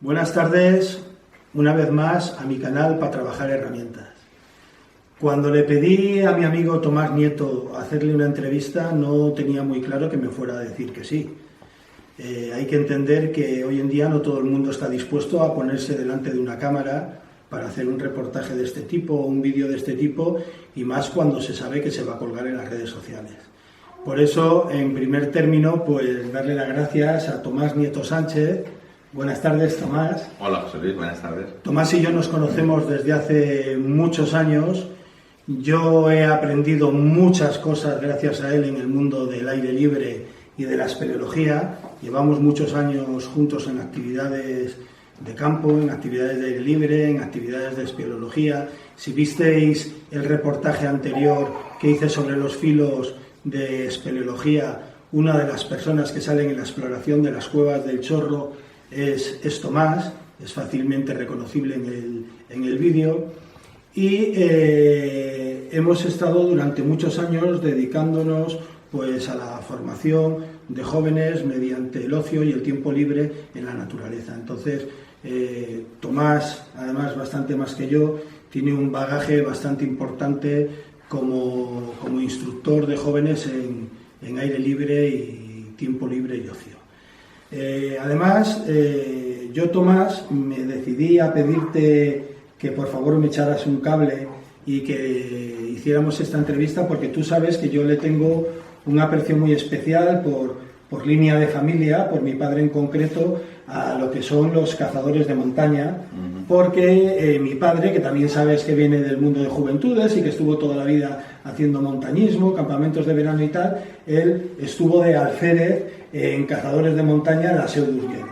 Buenas tardes, una vez más, a mi canal para trabajar herramientas. Cuando le pedí a mi amigo Tomás Nieto hacerle una entrevista, no tenía muy claro que me fuera a decir que sí. Hay que entender que hoy en día no todo el mundo está dispuesto a ponerse delante de una cámara para hacer un reportaje de este tipo o un vídeo de este tipo, y más cuando se sabe que se va a colgar en las redes sociales. Por eso, en primer término, pues darle las gracias a Tomás Nieto Sánchez. Buenas tardes, Tomás. Hola, José Luis, buenas tardes. Tomás y yo nos conocemos desde hace muchos años. Yo he aprendido muchas cosas gracias a él en el mundo del aire libre y de la espeleología. Llevamos muchos años juntos en actividades de campo, en actividades de aire libre, en actividades de espeleología. Si visteis el reportaje anterior que hice sobre los filos de espeleología, una de las personas que salen en la exploración de las cuevas del Chorro es Tomás, es fácilmente reconocible en el vídeo, y hemos estado durante muchos años dedicándonos pues a la formación de jóvenes mediante el ocio y el tiempo libre en la naturaleza. Entonces, Tomás, además bastante más que yo, tiene un bagaje bastante importante como instructor de jóvenes en aire libre y tiempo libre y ocio. Además, yo, Tomás, me decidí a pedirte que por favor me echaras un cable y que hiciéramos esta entrevista, porque tú sabes que yo le tengo un aprecio muy especial por línea de familia, por mi padre en concreto, a lo que son los cazadores de montaña, porque mi padre, que también sabes que viene del mundo de juventudes y que estuvo toda la vida haciendo montañismo, campamentos de verano y tal, él estuvo de alférez en cazadores de montaña en la Seu d'Urgell.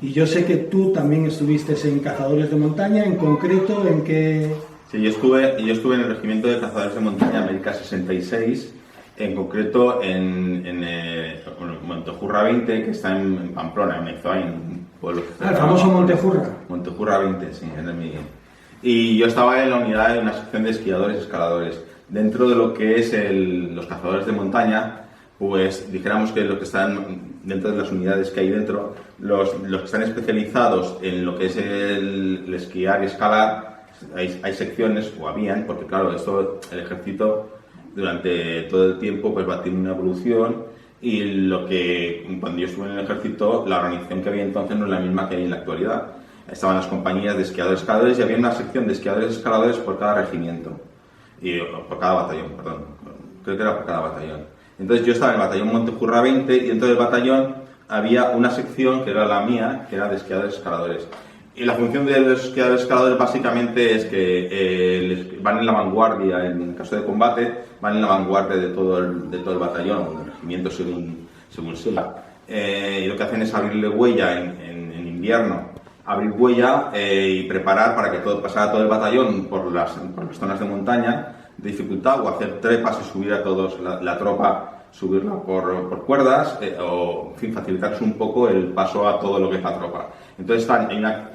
Y yo sé que tú también estuviste en cazadores de montaña, en concreto, ¿en qué...? Sí, yo estuve en el regimiento de cazadores de montaña América 66, en concreto en Montejurra 20, que está en Pamplona, en Mezoain, un pueblo. El famoso Montejurra. Montejurra 20, sí, es de mi... Y yo estaba en la unidad de una sección de esquiadores y escaladores. Dentro de lo que es los cazadores de montaña, pues dijéramos que los que están dentro de las unidades que hay dentro, los que están especializados en lo que es el esquiar y escalar, hay secciones, o habían, porque claro, esto, el ejército durante todo el tiempo pues va a tener una evolución, y cuando yo estuve en el ejército, la organización que había entonces no es la misma que hay en la actualidad. Estaban las compañías de esquiadores escaladores y había una sección de esquiadores escaladores por cada regimiento, por cada batallón, perdón, creo que era por cada batallón. Entonces yo estaba en el batallón Montejurra 20 y dentro del batallón había una sección que era la mía, que era de esquiadores escaladores. Y la función de los esquiadores escaladores básicamente es que van en la vanguardia, en el caso de combate, van en la vanguardia de todo el batallón, o del regimiento según sea. Y lo que hacen es abrirle huella en invierno, abrir huella y preparar para que pasara todo el batallón por las zonas de montaña de dificultad, o hacer trepas y subir a todos la tropa, subirla por cuerdas, o en fin, facilitarles un poco el paso a todo lo que es la tropa. Entonces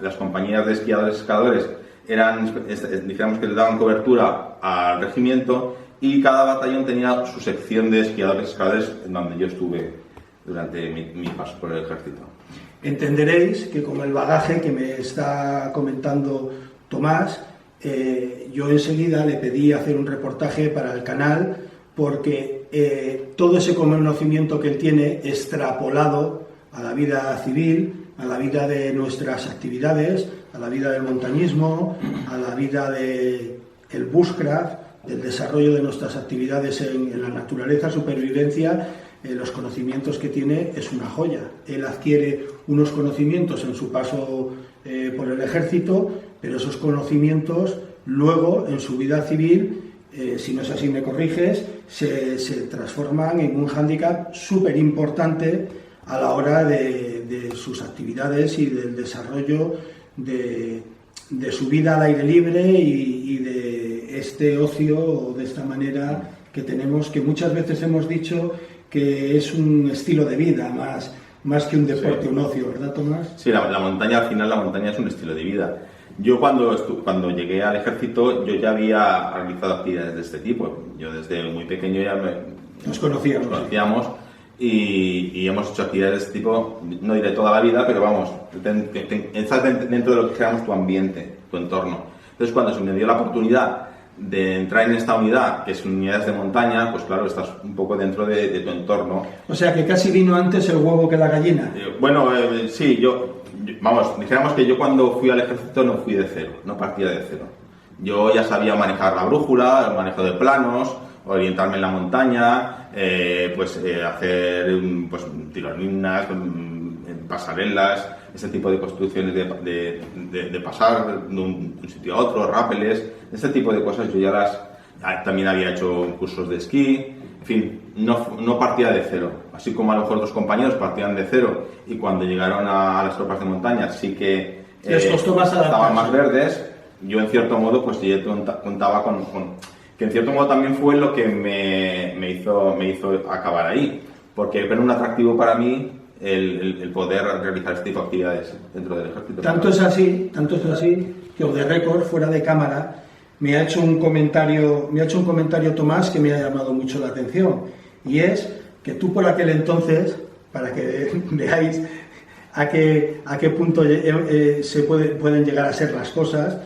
las compañías de esquiadores escaladores dijéramos que le daban cobertura al regimiento, y cada batallón tenía su sección de esquiadores escaladores, en donde yo estuve durante mi paso por el ejército. Entenderéis que con el bagaje que me está comentando Tomás, yo enseguida le pedí hacer un reportaje para el canal, porque todo ese conocimiento que él tiene extrapolado a la vida civil, a la vida de nuestras actividades, a la vida del montañismo, a la vida del bushcraft, del desarrollo de nuestras actividades en la naturaleza, supervivencia, los conocimientos que tiene es una joya. Él adquiere unos conocimientos en su paso por el ejército, pero esos conocimientos luego en su vida civil, si no es así me corriges, se transforman en un hándicap súper importante a la hora de sus actividades y del desarrollo de su vida al aire libre y de este ocio, o de esta manera que tenemos, que muchas veces hemos dicho que es un estilo de vida más que un deporte, sí. Un ocio, ¿verdad, Tomás? Sí, la montaña, al final la montaña es un estilo de vida. Yo cuando llegué al ejército, yo ya había realizado actividades de este tipo. Yo desde muy pequeño ya nos conocíamos. y hemos hecho actividades de este tipo, no diré toda la vida, pero vamos, estás dentro de lo que llamamos tu ambiente, tu entorno. Entonces, cuando se me dio la oportunidad de entrar en esta unidad, que es unidades de montaña, pues claro, estás un poco dentro de tu entorno. O sea, que casi vino antes el huevo que la gallina. Sí, vamos, dijéramos que yo cuando fui al ejército no fui de cero, no partía de cero. Yo ya sabía manejar la brújula, el manejo de planos, orientarme en la montaña, hacer tirolinas, pasarelas, ese tipo de construcciones de pasar de un sitio a otro, rápeles, ese tipo de cosas yo también había hecho cursos de esquí, en fin, no partía de cero, así como a lo mejor 2 compañeros partían de cero y cuando llegaron a las tropas de montaña sí que les costó más estaban más verdes. Yo en cierto modo pues ya contaba con que en cierto modo también fue lo que me hizo acabar ahí, porque era un atractivo para mí el poder realizar este tipo de actividades dentro del ejército. Tanto es así que off the record, fuera de cámara, me ha hecho un comentario Tomás que me ha llamado mucho la atención, y es que tú por aquel entonces, para que veáis a qué punto pueden llegar a ser las cosas,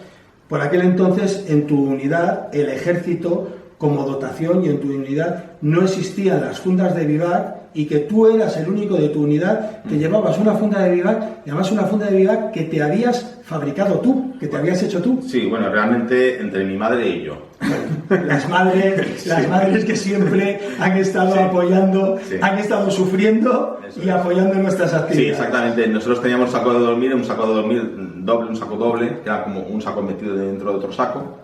por aquel entonces en tu unidad el ejército como dotación y en tu unidad no existían las fundas de vivac, y que tú eras el único de tu unidad que llevabas una funda de vivac, y además una funda de vivac que te habías fabricado tú, que te habías hecho tú. Sí, bueno, realmente entre mi madre y yo. Las madres que siempre han estado apoyando, han estado sufriendo y apoyando nuestras actividades. Sí, exactamente. Nosotros teníamos un saco de dormir doble, un saco doble, que era como un saco metido dentro de otro saco.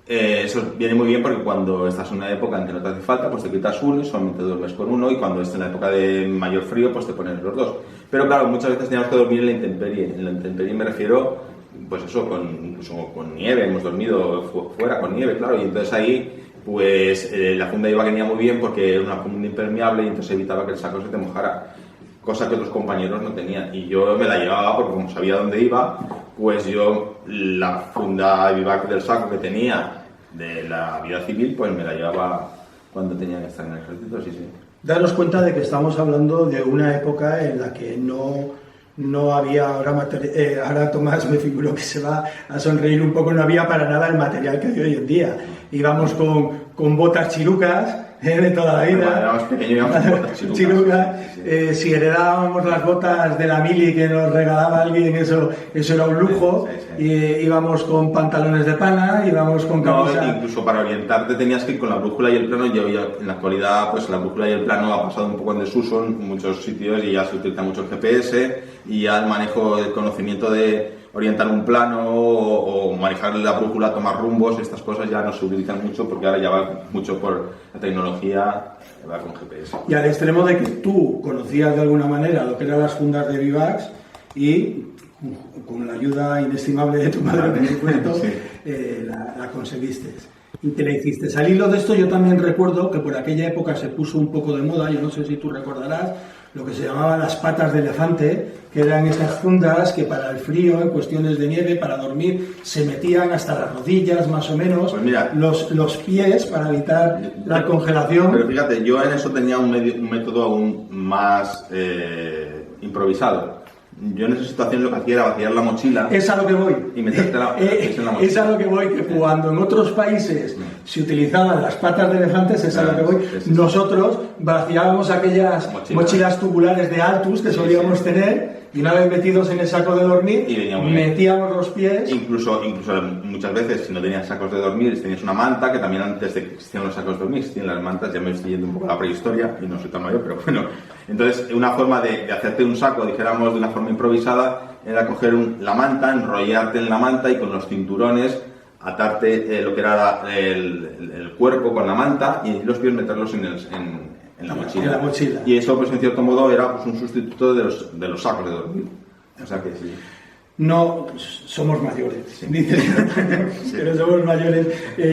Eso viene muy bien porque cuando estás en una época en que no te hace falta, pues te quitas uno y solamente duermes con uno, y cuando estás en la época de mayor frío, pues te pones los 2. Pero claro, muchas veces teníamos que dormir en la intemperie. En la intemperie me refiero, pues eso, incluso con nieve, hemos dormido fuera con nieve, claro, y entonces ahí, pues la funda iba que venía muy bien porque era una funda impermeable y entonces evitaba que el saco se te mojara, cosa que otros compañeros no tenían, y yo me la llevaba porque como sabía dónde iba, pues yo la funda de vivac del saco que tenía de la vida civil, pues me la llevaba cuando tenía que estar en el ejército, sí. Daros cuenta de que estamos hablando de una época en la que no había, ahora Tomás me figuro que se va a sonreír un poco, no había para nada el material que hay hoy en día. Íbamos con botas chirucas, de toda la vida. Cuando éramos pequeños íbamos con botas chirucas. Sí. Si heredábamos las botas de la mili que nos regalaba alguien, eso era un lujo. Sí. Íbamos con pantalones de pana, íbamos con camisa. No, incluso para orientarte tenías que ir con la brújula y el plano. En la actualidad, pues la brújula y el plano ha pasado un poco en desuso en muchos sitios y ya se utiliza mucho el GPS, y ya el manejo, el conocimiento de orientar un plano o manejar la brújula, tomar rumbos, estas cosas ya no se utilizan mucho porque ahora ya va mucho por la tecnología, va con GPS. Y al extremo de que tú conocías de alguna manera lo que eran las fundas de vivacs y con la ayuda inestimable de tu madre, por supuesto, sí. La conseguiste. Y te la hiciste. Al hilo de esto yo también recuerdo que por aquella época se puso un poco de moda, yo no sé si tú recordarás, lo que se llamaban las patas de elefante, que eran esas fundas que para el frío, en cuestiones de nieve, para dormir, se metían hasta las rodillas más o menos, pues mira, los pies para evitar la congelación. Pero fíjate, yo en eso tenía un método aún más improvisado. Yo en esa situación lo que hacía era vaciar la mochila. Es a lo que voy. Y meterte en la mochila. Es a lo que voy, que cuando en otros países se utilizaban las patas de elefantes, es a lo que voy. Nosotros vaciábamos aquellas mochilas tubulares de Altus que solíamos tener, y una vez metidos en el saco de dormir, metíamos los pies. Incluso muchas veces, si no tenías sacos de dormir, si tenías una manta, que también antes de que existían los sacos de dormir, existían las mantas, ya me estoy yendo un poco a la prehistoria, y no soy tan mayor, pero bueno. Entonces, una forma de hacerte un saco, dijéramos, de una forma improvisada, era coger la manta, enrollarte en la manta y con los cinturones atarte lo que era el cuerpo con la manta y los pies meterlos en la mochila. Y eso, pues en cierto modo, era pues, un sustituto de los sacos de dormir. O sea que sí. No somos mayores, sí. Sí. Pero somos mayores.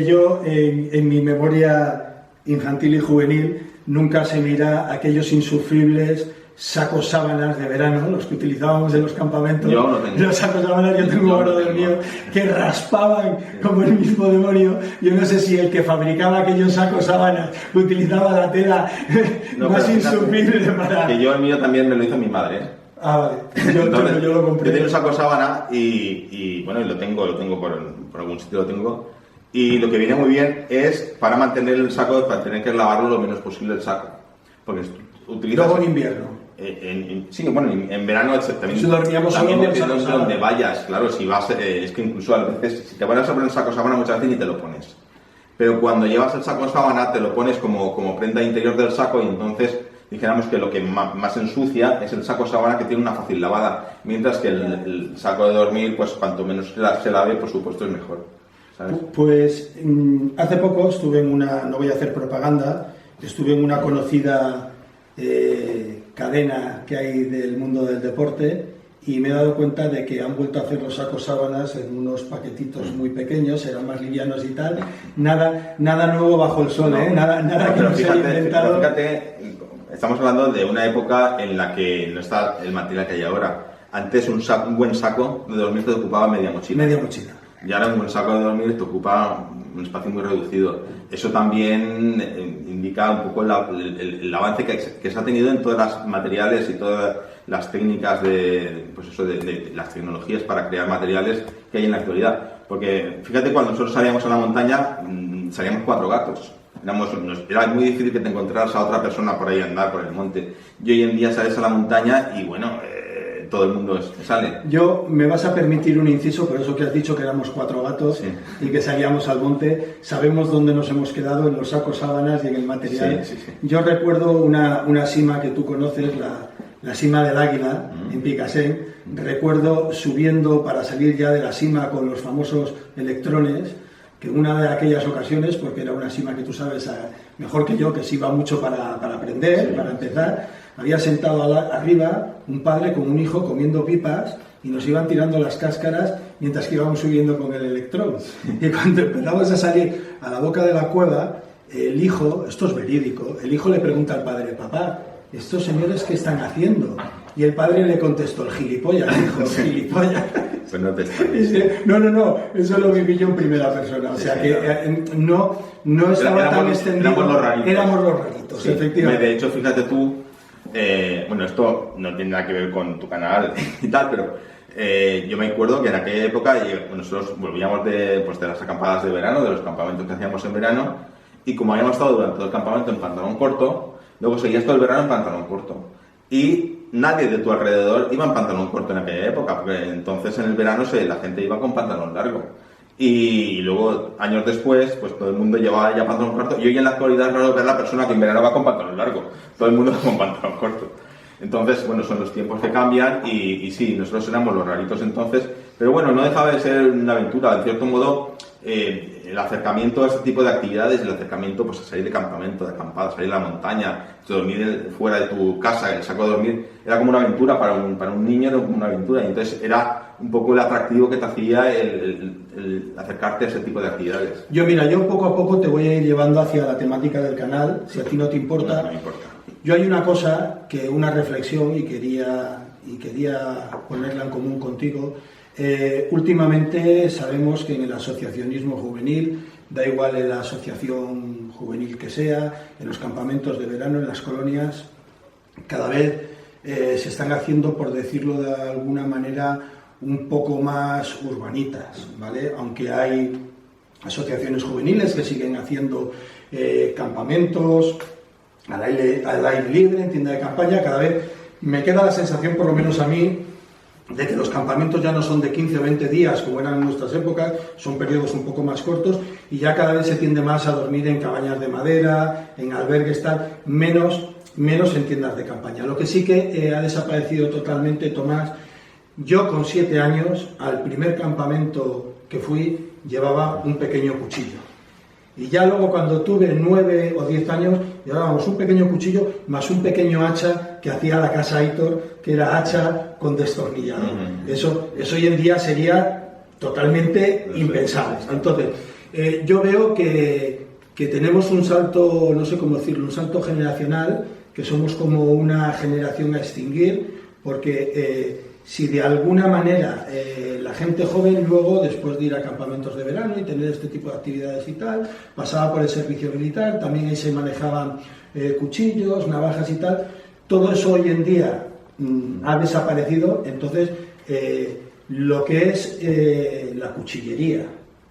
Yo, en mi memoria infantil y juvenil, nunca se me irá aquellos insufribles sacos sábanas de verano, los que utilizábamos en los campamentos. Yo no tengo. Los sacos sábanas, yo tengo uno del mío, que raspaban como el mismo demonio. Yo no sé si el que fabricaba aquellos sacos sábanas utilizaba la tela más insufrible para... Que yo el mío también me lo hizo mi madre, ¿eh? Ah, vale. Yo lo compré. Yo tengo un saco sábana y bueno, y lo tengo por algún sitio lo tengo. Y lo que viene muy bien es para mantener el saco, para tener que lavarlo lo menos posible el saco. Porque utilizas... Luego en invierno. Sí, bueno, en verano también, si dormíamos también solo depende con de donde vayas, claro, si vas, es que incluso a veces, si te vas a poner el saco sábana muchas veces ni te lo pones. Pero cuando llevas el saco sábana te lo pones como prenda interior del saco y entonces dijéramos que lo que más ensucia es el saco sábana, que tiene una fácil lavada, mientras que el saco de dormir, pues cuanto menos se lave, por supuesto es mejor, ¿sabes? Pues hace poco estuve en una, no voy a hacer propaganda, estuve en una conocida cadena que hay del mundo del deporte y me he dado cuenta de que han vuelto a hacer los sacos sábanas en unos paquetitos muy pequeños, eran más livianos y tal. Nada nuevo bajo el sol, ¿eh? Nada que no se haya inventado. Fíjate, estamos hablando de una época en la que no está el material que hay ahora. Antes un buen saco de dormir te ocupaba media mochila. Media mochila. Y ahora un buen saco de dormir te ocupa un espacio muy reducido. Eso también indica un poco el avance que se ha tenido en todos los materiales y todas las técnicas de las tecnologías para crear materiales que hay en la actualidad. Porque fíjate, cuando nosotros salíamos a la montaña, salíamos 4 gatos. Era muy difícil que te encontraras a otra persona por ahí a andar por el monte. Y hoy en día sales a la montaña y bueno, todo el mundo sale. Yo, me vas a permitir un inciso, por eso que has dicho que éramos 4 gatos, sí, y que salíamos al monte. Sabemos dónde nos hemos quedado, en los sacos sábanas y en el material. Sí. Yo recuerdo una sima que tú conoces, la sima del Águila, en Picassent. Recuerdo subiendo para salir ya de la sima con los famosos electrones, que en una de aquellas ocasiones, porque era una sima que tú sabes mejor que yo, que se iba mucho para aprender, sí, para empezar, había sentado arriba un padre con un hijo comiendo pipas y nos iban tirando las cáscaras mientras que íbamos subiendo con el electrón. Y cuando empezamos a salir a la boca de la cueva, el hijo, esto es verídico, el hijo le pregunta al padre: papá, ¿estos señores qué están haciendo? Y el padre le contestó: el gilipollas, hijo, el gilipollas. Pues no te extrañes. No, eso lo viví yo en primera persona, o sea que no estaba tan extendido. Éramos los raritos, sí, efectivamente. De hecho, fíjate tú, bueno, esto no tiene nada que ver con tu canal y tal, pero yo me acuerdo que en aquella época nosotros volvíamos de las acampadas de verano, de los campamentos que hacíamos en verano, y como habíamos estado durante todo el campamento en pantalón corto, luego seguías todo el verano en pantalón corto. Y nadie de tu alrededor iba en pantalón corto en aquella época, porque entonces en el verano la gente iba con pantalón largo. Y luego, años después, pues todo el mundo llevaba ya pantalón corto. Y hoy en la actualidad es raro ver a la persona que en verano va con pantalón largo. Todo el mundo va con pantalón corto. Entonces, bueno, son los tiempos que cambian y sí, nosotros éramos los raritos entonces. Pero bueno, no dejaba de ser una aventura. En cierto modo, el acercamiento a este tipo de actividades, el acercamiento pues a salir de campamento, de acampada, salir a la montaña, dormir fuera de tu casa, el saco de dormir, era como una aventura para un niño, era como una aventura. Y entonces era un poco el atractivo que te hacía el acercarte a ese tipo de actividades. Yo poco a poco te voy a ir llevando hacia la temática del canal, si a ti no te importa. No me importa. Yo hay una cosa, una reflexión, y quería ponerla en común contigo. Últimamente sabemos que en el asociacionismo juvenil, da igual en la asociación juvenil que sea, en los campamentos de verano, en las colonias, cada vez se están haciendo, por decirlo de alguna manera, un poco más urbanitas, ¿vale? Aunque hay asociaciones juveniles que siguen haciendo campamentos al aire libre, en tienda de campaña, cada vez me queda la sensación, por lo menos a mí, de que los campamentos ya no son de 15 o 20 días como eran en nuestras épocas, son periodos un poco más cortos y ya cada vez se tiende más a dormir en cabañas de madera, en albergues, menos en tiendas de campaña. Lo que sí que ha desaparecido totalmente, Tomás, yo con 7 años, al primer campamento que fui, llevaba un pequeño cuchillo. Y ya luego cuando tuve 9 o 10 años, llevábamos un pequeño cuchillo más un pequeño hacha que hacía la casa Aitor, que era hacha con destornillador. Eso hoy en día sería totalmente impensable. Entonces, yo veo que tenemos un salto, no sé cómo decirlo, un salto generacional que somos como una generación a extinguir, porque si de alguna manera la gente joven luego, después de ir a campamentos de verano y tener este tipo de actividades y tal, pasaba por el servicio militar, también ahí se manejaban cuchillos, navajas y tal, todo eso hoy en día ha desaparecido. Entonces lo que es la cuchillería,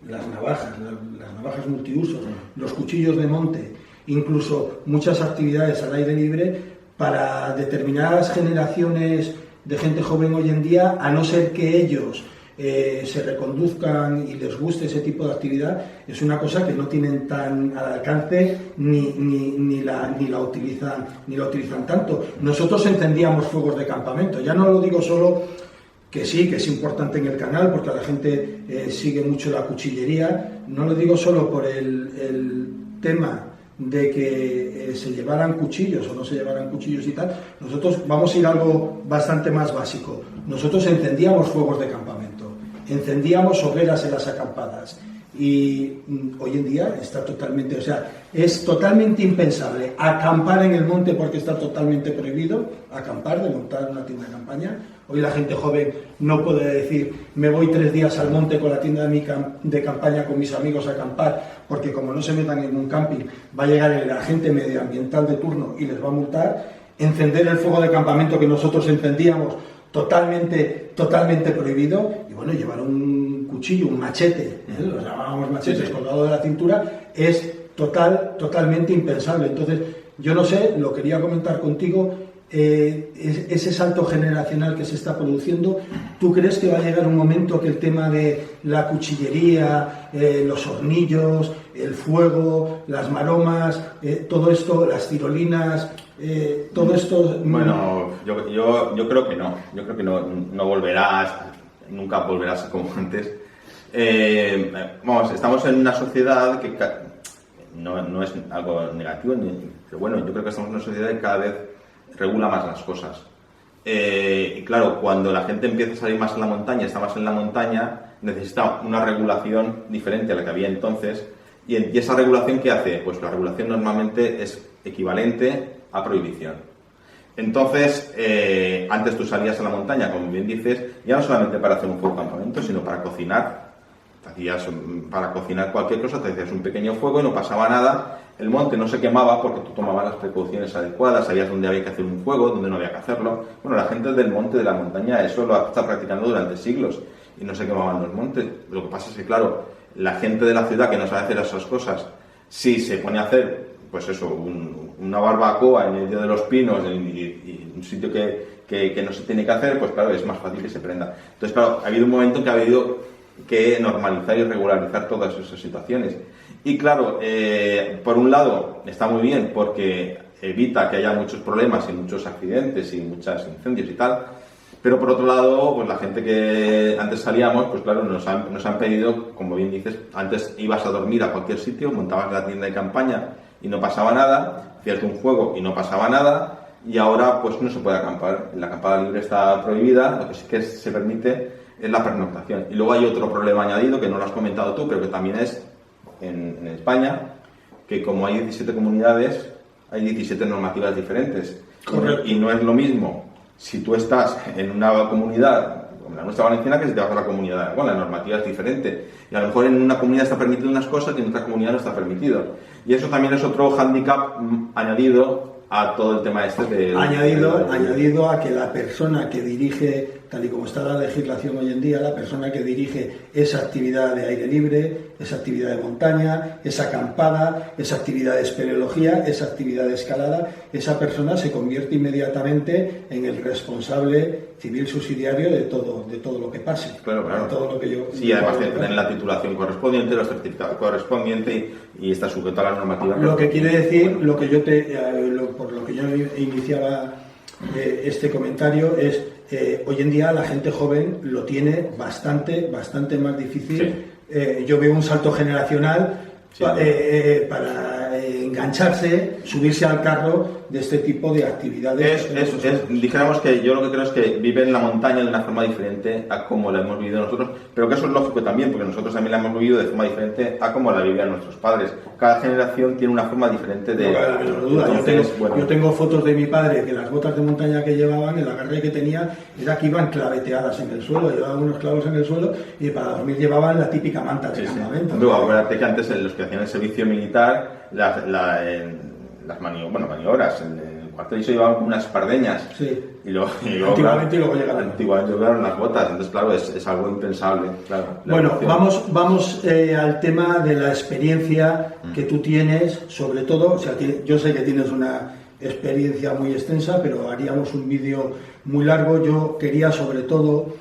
las navajas multiusos, los cuchillos de monte, incluso muchas actividades al aire libre, para determinadas generaciones de gente joven hoy en día, a no ser que ellos se reconduzcan y les guste ese tipo de actividad, es una cosa que no tienen tan al alcance ni la utilizan tanto. Nosotros encendíamos fuegos de campamento, ya no lo digo solo que sí, que es importante en el canal porque la gente sigue mucho la cuchillería, no lo digo solo por el tema de que se llevaran cuchillos o no se llevaran cuchillos y tal. Nosotros vamos a ir a algo bastante más básico. Nosotros encendíamos fuegos de campamento, encendíamos hogueras en las acampadas, y hoy en día está totalmente, o sea, es totalmente impensable acampar en el monte porque está totalmente prohibido acampar, de montar una tienda de campaña. Hoy la gente joven no puede decir me voy 3 días al monte con la tienda de campaña con mis amigos a acampar, porque como no se metan en un camping va a llegar el agente medioambiental de turno y les va a multar. Encender el fuego de campamento que nosotros encendíamos, totalmente prohibido. Y bueno, llevar un cuchillo, un machete, los llamábamos machetes, colgado de la cintura, es totalmente impensable. Entonces, yo no sé, lo quería comentar contigo, ese salto generacional que se está produciendo. ¿Tú crees que va a llegar un momento que el tema de la cuchillería, los hornillos, el fuego, las maromas, todo esto, las tirolinas, todo esto? Bueno, yo creo que no. Yo creo que no volverás, nunca volverás como antes. Vamos, estamos en una sociedad que no es algo negativo, pero bueno, yo creo que estamos en una sociedad que cada vez regula más las cosas. Y claro, cuando la gente empieza a salir más en la montaña, está más en la montaña, necesita una regulación diferente a la que había entonces. ¿Y esa regulación qué hace? Pues la regulación normalmente es equivalente a prohibición. Entonces, antes tú salías a la montaña, como bien dices, ya no solamente para hacer un fuego de campamento, sino para cocinar. Para cocinar cualquier cosa, te hacías un pequeño fuego y no pasaba nada. El monte no se quemaba porque tú tomabas las precauciones adecuadas, sabías dónde había que hacer un fuego, dónde no había que hacerlo. Bueno, la gente del monte, de la montaña, eso lo está practicando durante siglos y no se quemaban los montes. Lo que pasa es que, claro, la gente de la ciudad que no sabe hacer esas cosas, si se pone a hacer, pues eso, una barbacoa en medio de los pinos y un sitio que no se tiene que hacer, pues claro, es más fácil que se prenda. Entonces, claro, ha habido un momento en que ha habido que normalizar y regularizar todas esas situaciones. Y claro, por un lado está muy bien porque evita que haya muchos problemas y muchos accidentes y muchos incendios y tal, pero por otro lado, pues la gente que antes salíamos, pues claro, nos han pedido, como bien dices, antes ibas a dormir a cualquier sitio, montabas la tienda de campaña y no pasaba nada, hacías un fuego y no pasaba nada, y ahora pues no se puede acampar, la acampada libre está prohibida, lo que sí que se permite es la pernoctación. Y luego hay otro problema añadido que no lo has comentado tú, pero que también es en España, que como hay 17 comunidades, hay 17 normativas diferentes. Correcto. Y no es lo mismo si tú estás en una comunidad como la nuestra valenciana que si te vas a la comunidad de Aragón, la normativa es diferente. Y a lo mejor en una comunidad está permitido unas cosas y en otra comunidad no está permitido. Y eso también es otro hándicap añadido a todo el tema este de... Añadido a que la persona que dirige, tal y como está la legislación hoy en día, la persona que dirige esa actividad de aire libre, esa actividad de montaña, esa acampada, esa actividad de espeleología, esa actividad de escalada, esa persona se convierte inmediatamente en el responsable civil subsidiario de todo lo que pase. Claro. De todo lo que yo... Sí, además de tener la titulación correspondiente, los certificados correspondientes y está sujeto a la normativa. Lo que quiere decir, lo que yo por lo que yo iniciaba este comentario es hoy en día la gente joven lo tiene bastante más difícil. Sí. Yo veo un salto generacional para engancharse, subirse al carro de este tipo de actividades. Dijéramos que yo lo que creo es que viven la montaña de una forma diferente a como la hemos vivido nosotros, pero que eso es lógico también, porque nosotros también la hemos vivido de forma diferente a como la vivían nuestros padres. Cada generación tiene una forma diferente de... No, duda. Yo tengo fotos de mi padre que las botas de montaña que llevaban, el agarre que tenía, era que iban claveteadas en el suelo, llevaban unos clavos en el suelo y para dormir llevaban la típica manta de campamento. Luego, acuérdate que antes los que hacían el servicio militar, las maniobras, en el cuartel llevaban como unas pardeñas. Sí. Y luego Antiguamente llegaron las botas, entonces claro, es algo impensable. Claro, bueno, vamos al tema de la experiencia que tú tienes, sobre todo, o sea, yo sé que tienes una experiencia muy extensa, pero haríamos un vídeo muy largo. Yo quería sobre todo,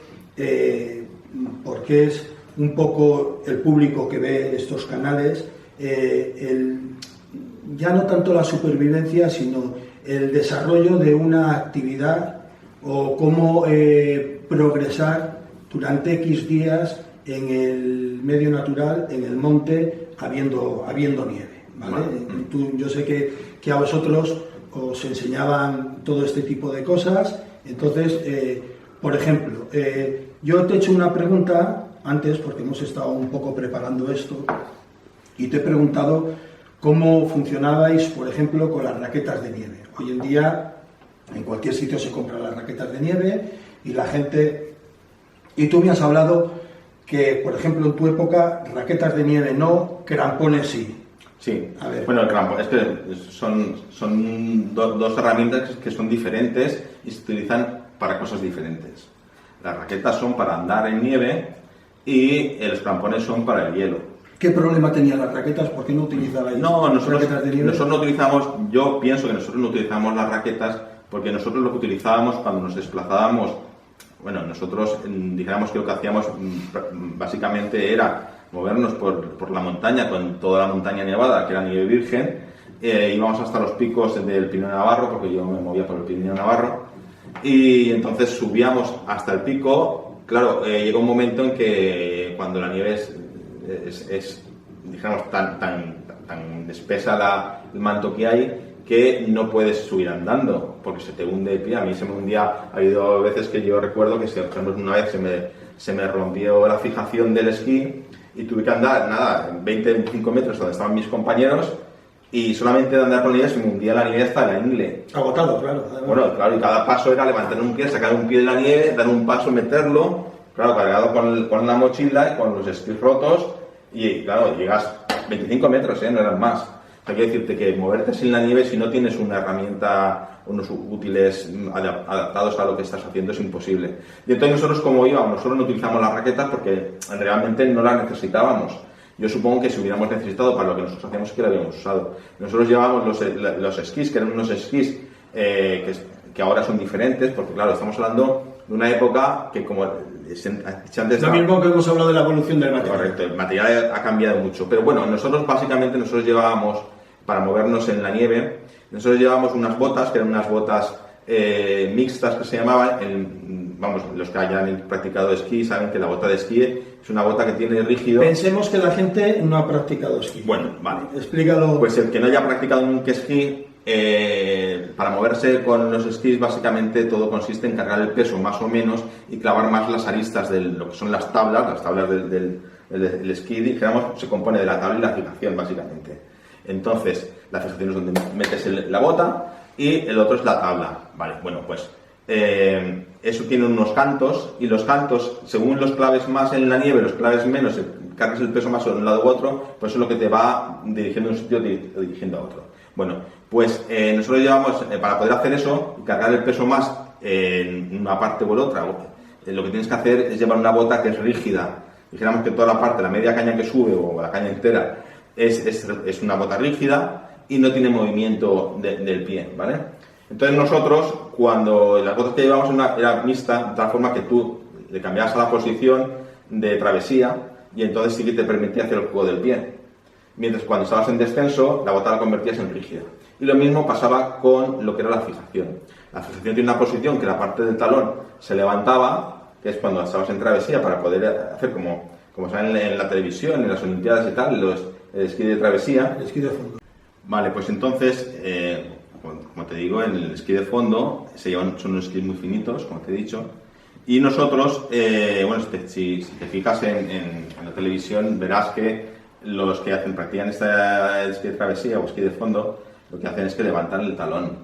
porque es un poco el público que ve estos canales, ya no tanto la supervivencia, sino el desarrollo de una actividad o cómo progresar durante X días en el medio natural, en el monte, habiendo nieve, ¿vale? Yo sé que a vosotros os enseñaban todo este tipo de cosas. Entonces, por ejemplo, yo te he hecho una pregunta antes, porque hemos estado un poco preparando esto, y te he preguntado cómo funcionabais, por ejemplo, con las raquetas de nieve. Hoy en día, en cualquier sitio se compran las raquetas de nieve y la gente... Y tú me has hablado que, por ejemplo, en tu época, raquetas de nieve no, crampones sí. Sí, a ver. Bueno, el crampón, es que son dos herramientas que son diferentes y se utilizan para cosas diferentes. Las raquetas son para andar en nieve y los crampones son para el hielo. ¿Qué problema tenían las raquetas? ¿Por qué no utilizabais raquetas de nieve? Nosotros no utilizamos, yo pienso que nosotros no utilizamos las raquetas porque nosotros lo que utilizábamos cuando nos desplazábamos, bueno, nosotros dijéramos que lo que hacíamos básicamente era movernos por la montaña, con toda la montaña nevada, que era nieve virgen, íbamos hasta los picos del Pirineo Navarro, porque yo me movía por el Pirineo Navarro, y entonces subíamos hasta el pico. Claro, llega un momento en que cuando la nieve es digamos, tan espesa el manto que hay, que no puedes subir andando, porque se te hunde el pie. A mí se me hundía, ha habido veces que yo recuerdo que, por ejemplo, una vez se me rompió la fijación del esquí y tuve que andar, nada, 20-25 metros donde estaban mis compañeros, y solamente de andar con ellos se me hundía la nieve hasta la ingle. Agotado, claro. Bueno, claro, y cada paso era levantar un pie, sacar un pie de la nieve, dar un paso, meterlo, claro, cargado con la mochila y con los esquís rotos, y claro, llegas 25 metros, no eran más. O sea, quiero decirte que moverte sin la nieve, si no tienes una herramienta, unos útiles adaptados a lo que estás haciendo, es imposible. Y entonces nosotros, como íbamos, nosotros no utilizamos las raquetas porque realmente no las necesitábamos. Yo supongo que si hubiéramos necesitado para lo que nosotros hacíamos, que lo habíamos usado. Nosotros llevábamos los esquís, que eran unos esquís que ahora son diferentes, porque claro, estamos hablando de una época que, como antes... Lo mismo que hemos hablado de la evolución del material. Correcto, el material ha cambiado mucho. Pero bueno, nosotros llevábamos, para movernos en la nieve, nosotros llevábamos unas botas, que eran unas botas mixtas que se llamaban. Vamos, los que hayan practicado esquí saben que la bota de esquí es una bota que tiene rígido. Pensemos que la gente no ha practicado esquí. Bueno, vale. Explícalo. Pues el que no haya practicado nunca esquí, para moverse con los esquís, básicamente todo consiste en cargar el peso más o menos y clavar más las aristas de lo que son las tablas del esquí, digamos, se compone de la tabla y la fijación, básicamente. Entonces, la fijación es donde metes la bota y el otro es la tabla. Vale, bueno, pues eso tiene unos cantos, y los cantos, según los claves más en la nieve, los claves menos, cargas el peso más de un lado u otro, pues eso es lo que te va dirigiendo a un sitio dirigiendo a otro. Bueno, pues nosotros llevamos, para poder hacer eso, cargar el peso más en una parte o en otra, lo que tienes que hacer es llevar una bota que es rígida. Dijéramos que toda la parte, la media caña que sube o la caña entera, es una bota rígida y no tiene movimiento del pie, ¿vale? Entonces nosotros, cuando las botas que llevábamos era mixta, de tal forma que tú le cambiabas a la posición de travesía y entonces sí que te permitía hacer el juego del pie. Mientras cuando estabas en descenso, la bota la convertías en rígida. Y lo mismo pasaba con lo que era la fijación. La fijación tiene una posición que la parte del talón se levantaba, que es cuando estabas en travesía, para poder hacer como saben en la televisión, en las Olimpiadas y tal, el esquí de travesía. El esquí de fondo. Vale, pues entonces, como te digo, en el esquí de fondo son unos esquís muy finitos, como te he dicho, y nosotros, bueno, si te fijas en la televisión, verás que los que practican esquí de travesía o esquí de fondo, lo que hacen es que levantan el talón,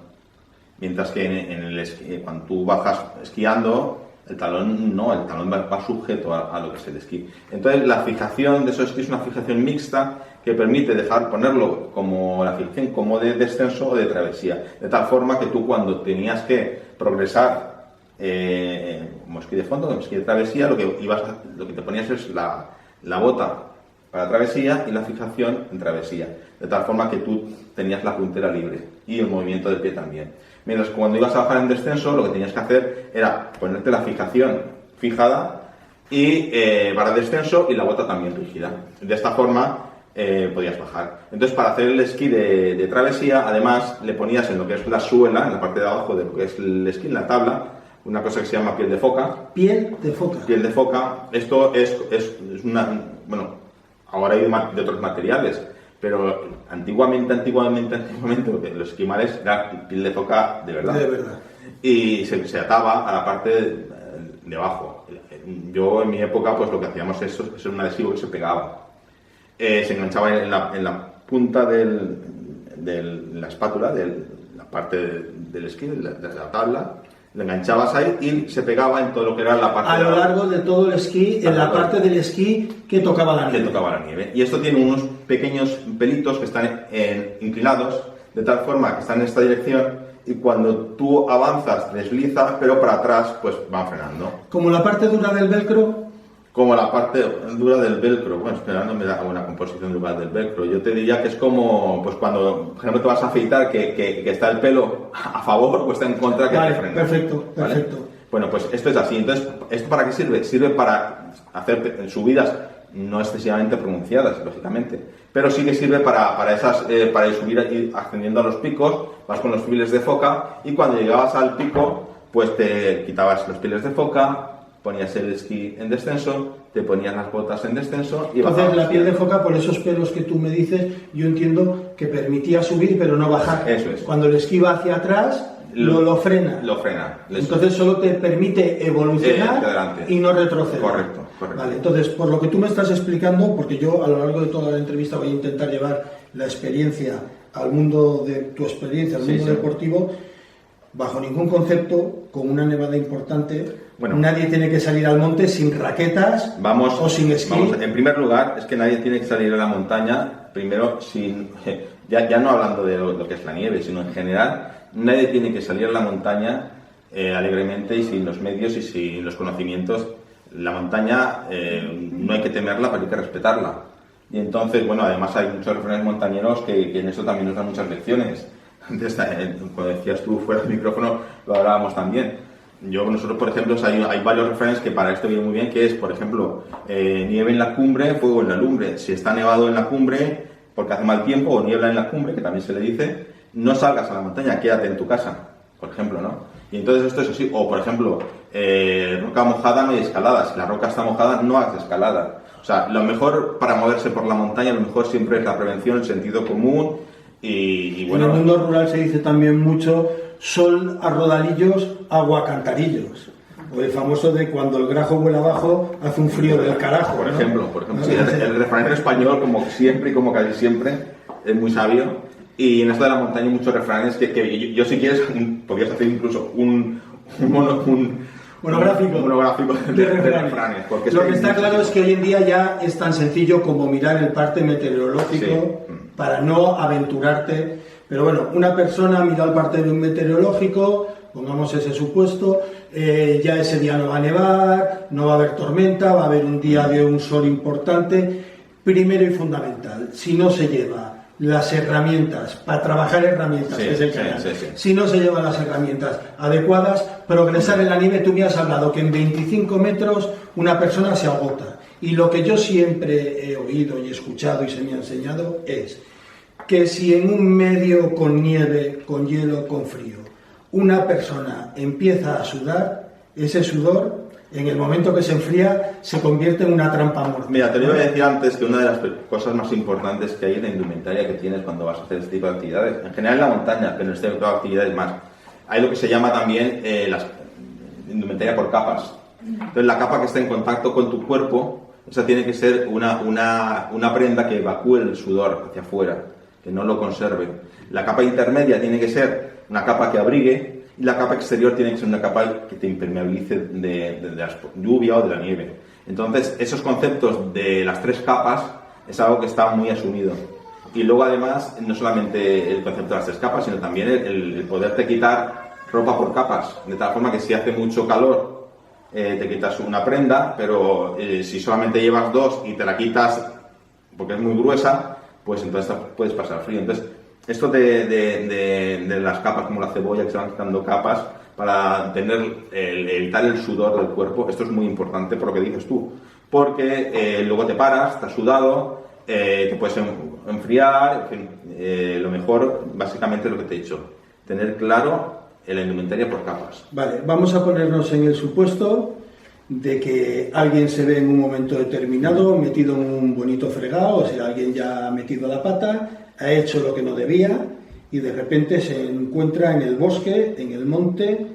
mientras que en el esquí, cuando tú bajas esquiando, el talón no, el talón va sujeto a lo que es el esquí. Entonces la fijación de esos esquís es una fijación mixta que permite ponerlo como la fijación como de descenso o de travesía, de tal forma que tú cuando tenías que progresar como esquí de fondo, como esquí de travesía, lo que te ponías es la bota para travesía y la fijación en travesía, de tal forma que tú tenías la puntera libre y el movimiento del pie también. Mientras que cuando ibas a bajar en descenso, lo que tenías que hacer era ponerte la fijación fijada y para descenso y la bota también rígida. De esta forma podías bajar. Entonces, para hacer el esquí de travesía, además le ponías en lo que es la suela, en la parte de abajo de lo que es el esquí, en la tabla, una cosa que se llama piel de foca. Piel de foca. Piel de foca. Esto es una... Bueno, ahora hay de otros materiales, pero antiguamente los esquimales eran piel de foca de verdad. De verdad. Y se ataba a la parte de abajo. Yo en mi época pues lo que hacíamos es un adhesivo que se pegaba. Se enganchaba en la punta de la espátula, de la parte del esquí, de la tabla. Lo enganchabas ahí y se pegaba en todo lo que era la parte... A lo largo de todo el esquí, en la parte del esquí que tocaba la nieve. Que tocaba la nieve. Y esto tiene unos pequeños pelitos que están inclinados, de tal forma que están en esta dirección, y cuando tú avanzas, desliza, pero para atrás, pues van frenando. ¿Como la parte dura del velcro? Como la parte dura del velcro. Bueno, esperando me da una composición dura del velcro. Yo te diría que es como, pues cuando, por ejemplo, te vas a afeitar, que está el pelo a favor o está en contra, que vale, te frena. Perfecto, ¿Vale? perfecto. Bueno, pues esto es así. Entonces, ¿esto para qué sirve? Sirve para hacer subidas no excesivamente pronunciadas, lógicamente, pero sí que sirve para ir subir y ascendiendo a los picos, vas con los pieles de foca y cuando llegabas al pico, pues te quitabas los pieles de foca, ponías el esquí en descenso, te ponías las botas en descenso y entonces bajabas. La piel de foca, por esos pelos que tú me dices, yo entiendo que permitía subir pero no bajar. Eso es. Cuando el esquí va hacia atrás, lo frena. Lo frena. Entonces solo te permite evolucionar y no retroceder. Correcto. Vale, entonces, por lo que tú me estás explicando, porque yo a lo largo de toda la entrevista voy a intentar llevar la experiencia al mundo de tu experiencia, al mundo deportivo, bajo ningún concepto, con una nevada importante, nadie tiene que salir al monte sin raquetas o sin esquí. En primer lugar, es que nadie tiene que salir a la montaña, primero, ya no hablando de lo que es la nieve, sino en general, nadie tiene que salir a la montaña alegremente y sin los medios y sin los conocimientos. La montaña no hay que temerla, pero hay que respetarla. Y entonces, bueno, además hay muchos refranes montañeros que en eso también nos dan muchas lecciones. Antes, cuando decías tú fuera del micrófono, lo hablábamos también. Nosotros, por ejemplo, hay varios refranes que para esto vienen muy bien, que es, por ejemplo, nieve en la cumbre, fuego en la lumbre. Si está nevado en la cumbre, porque hace mal tiempo, o niebla en la cumbre, que también se le dice, no salgas a la montaña, quédate en tu casa, por ejemplo, ¿no? Y entonces esto es así. O, por ejemplo, roca mojada no hay escalada. Si la roca está mojada, no hagas escalada. O sea, lo mejor para moverse por la montaña, lo mejor siempre es la prevención, el sentido común y bueno... En el mundo rural se dice también mucho sol a rodalillos, agua a cantarillos. O el famoso de cuando el grajo vuela abajo, hace un frío del carajo. Por ejemplo. Sí, el refrán español, como siempre y como casi siempre, es muy sabio. Y en esto de la montaña hay muchos refranes que yo si quieres, podrías hacer incluso un monográfico de refranes. Porque lo que está claro es que hoy en día ya es tan sencillo como mirar el parte meteorológico para no aventurarte. Pero bueno, una persona mira el parte meteorológico, pongamos ese supuesto, ya ese día no va a nevar, no va a haber tormenta, va a haber un día de un sol importante. Primero y fundamental, si no se lleva las herramientas, para trabajar herramientas, que es el canal. Si no se llevan las herramientas adecuadas, progresar en la nieve, tú me has hablado que en 25 metros una persona se agota. Y lo que yo siempre he oído y escuchado y se me ha enseñado es que si en un medio con nieve, con hielo, con frío, una persona empieza a sudar, ese sudor En el momento que se enfría, se convierte en una trampa mortal. Mira, te lo iba a decir antes que una de las cosas más importantes que hay es la indumentaria que tienes cuando vas a hacer este tipo de actividades. En general en la montaña, pero en este tipo de actividades más. Hay lo que se llama también la indumentaria por capas. Entonces, la capa que está en contacto con tu cuerpo, esa tiene que ser una prenda que evacúe el sudor hacia afuera, que no lo conserve. La capa intermedia tiene que ser una capa que abrigue, y la capa exterior tiene que ser una capa que te impermeabilice de la lluvia o de la nieve. Entonces, esos conceptos de las 3 capas es algo que está muy asumido. Y luego, además, no solamente el concepto de las 3 capas, sino también el poderte quitar ropa por capas, de tal forma que si hace mucho calor, te quitas una prenda, pero si solamente llevas 2 y te la quitas porque es muy gruesa, pues entonces puedes pasar frío. Entonces, esto de las capas, como la cebolla, que se van quitando capas para evitar el sudor del cuerpo, esto es muy importante por lo que dices tú, porque luego te paras, estás sudado, te puedes enfriar, en fin, lo mejor básicamente es lo que te he dicho, tener claro la indumentaria por capas. Vale, vamos a ponernos en el supuesto de que alguien se ve en un momento determinado metido en un bonito fregado, o sea, alguien ya ha metido la pata, ha hecho lo que no debía y de repente se encuentra en el bosque, en el monte,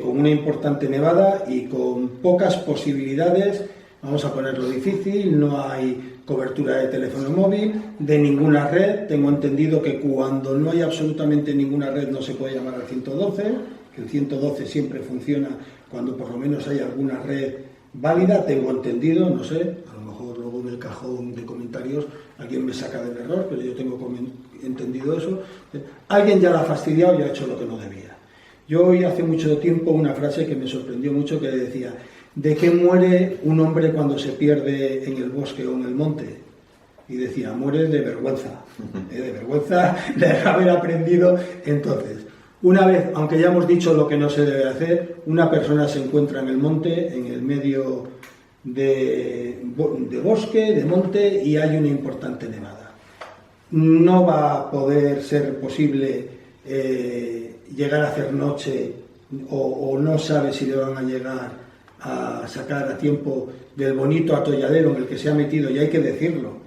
con una importante nevada y con pocas posibilidades, vamos a ponerlo difícil, no hay cobertura de teléfono móvil, de ninguna red. Tengo entendido que cuando no hay absolutamente ninguna red no se puede llamar al 112, que el 112 siempre funciona cuando por lo menos hay alguna red válida, tengo entendido, no sé, a lo mejor luego en el cajón de comentarios alguien me saca del error, pero yo tengo entendido eso. Alguien ya la ha fastidiado y ha hecho lo que no debía. Yo oí hace mucho tiempo una frase que me sorprendió mucho que decía: ¿de qué muere un hombre cuando se pierde en el bosque o en el monte? Y decía, muere de vergüenza, de vergüenza de haber aprendido. Entonces, una vez, aunque ya hemos dicho lo que no se debe hacer, una persona se encuentra en el monte, en el medio de bosque, de monte, y hay una importante nevada. No va a poder ser posible llegar a hacer noche o no sabe si le van a llegar a sacar a tiempo del bonito atolladero en el que se ha metido, y hay que decirlo,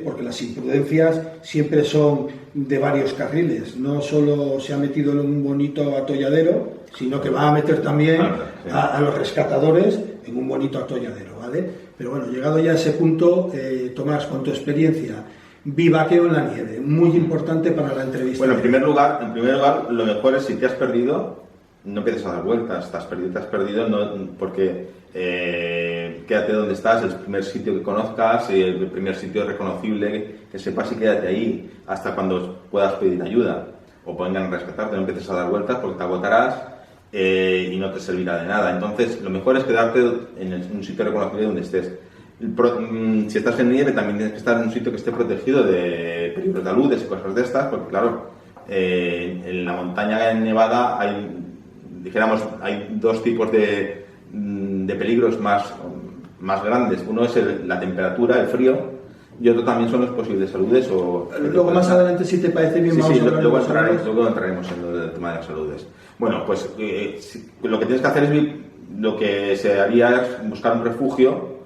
porque las imprudencias siempre son de varios carriles, no solo se ha metido en un bonito atolladero, sino que va a meter también a los rescatadores en un bonito atolladero, ¿vale? Pero bueno, llegado ya a ese punto, Tomás, con tu experiencia, vivaqueo en la nieve, muy importante para la entrevista. Bueno, en primer lugar, lo mejor es, si te has perdido, no empieces a dar vueltas. Te has perdido, no, porque quédate donde estás, el primer sitio que conozcas, el primer sitio reconocible, que sepas, y quédate ahí hasta cuando puedas pedir ayuda o vengan a rescatarte. No empieces a dar vueltas porque te agotarás y no te servirá de nada. Entonces, lo mejor es quedarte en un sitio reconocible donde estés. Si estás en nieve, también tienes que estar en un sitio que esté protegido de peligros de aludes y cosas de estas, porque claro, en la montaña nevada hay 2 tipos de peligros más grandes. Uno es la temperatura, el frío, y otro también son los posibles saludes. Luego más adelante, si te parece bien, sí, luego entraremos en el tema de las saludes. Bueno, pues lo que tienes que hacer es, lo que se haría es buscar un refugio,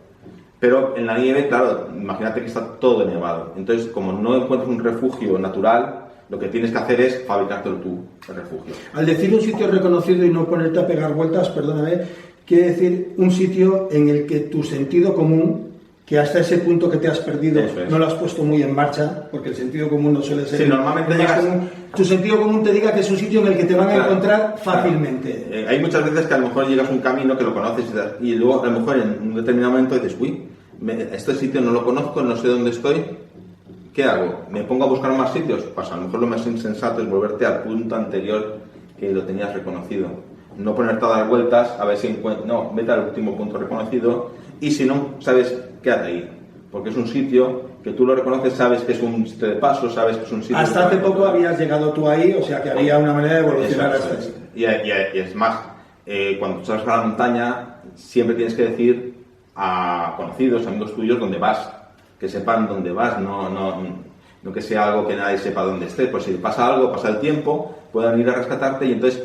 pero en la nieve, claro, imagínate que está todo nevado. Entonces, como no encuentras un refugio natural, lo que tienes que hacer es fabricártelo tú, el refugio. Al decir un sitio reconocido y no ponerte a pegar vueltas, perdóname, quiere decir un sitio en el que tu sentido común, que hasta ese punto que te has perdido no lo has puesto muy en marcha, porque el sentido común no suele ser... Sí, normalmente llegas... Tu sentido común te diga que es un sitio en el que te van a encontrar fácilmente. Hay muchas veces que a lo mejor llegas a un camino que lo conoces y luego a lo mejor en un determinado momento dices, uy, este sitio no lo conozco, no sé dónde estoy, ¿qué hago? ¿Me pongo a buscar más sitios? Pues a lo mejor lo más insensato es volverte al punto anterior que lo tenías reconocido. No ponerte a dar vueltas a ver si encuentras... No, vete al último punto reconocido, y si no sabes, quédate ahí. Porque es un sitio que tú lo reconoces, sabes que es un sitio de paso, sabes que es un sitio... Hasta hace poco habías llegado tú ahí, o sea que había una manera de evolucionar hasta ahí. Y es más, cuando sales a la montaña, siempre tienes que decir a conocidos, amigos tuyos, dónde vas. Que sepan dónde vas, no que sea algo que nadie sepa dónde estés. Pues si pasa algo, pasa el tiempo, puedan ir a rescatarte, y entonces,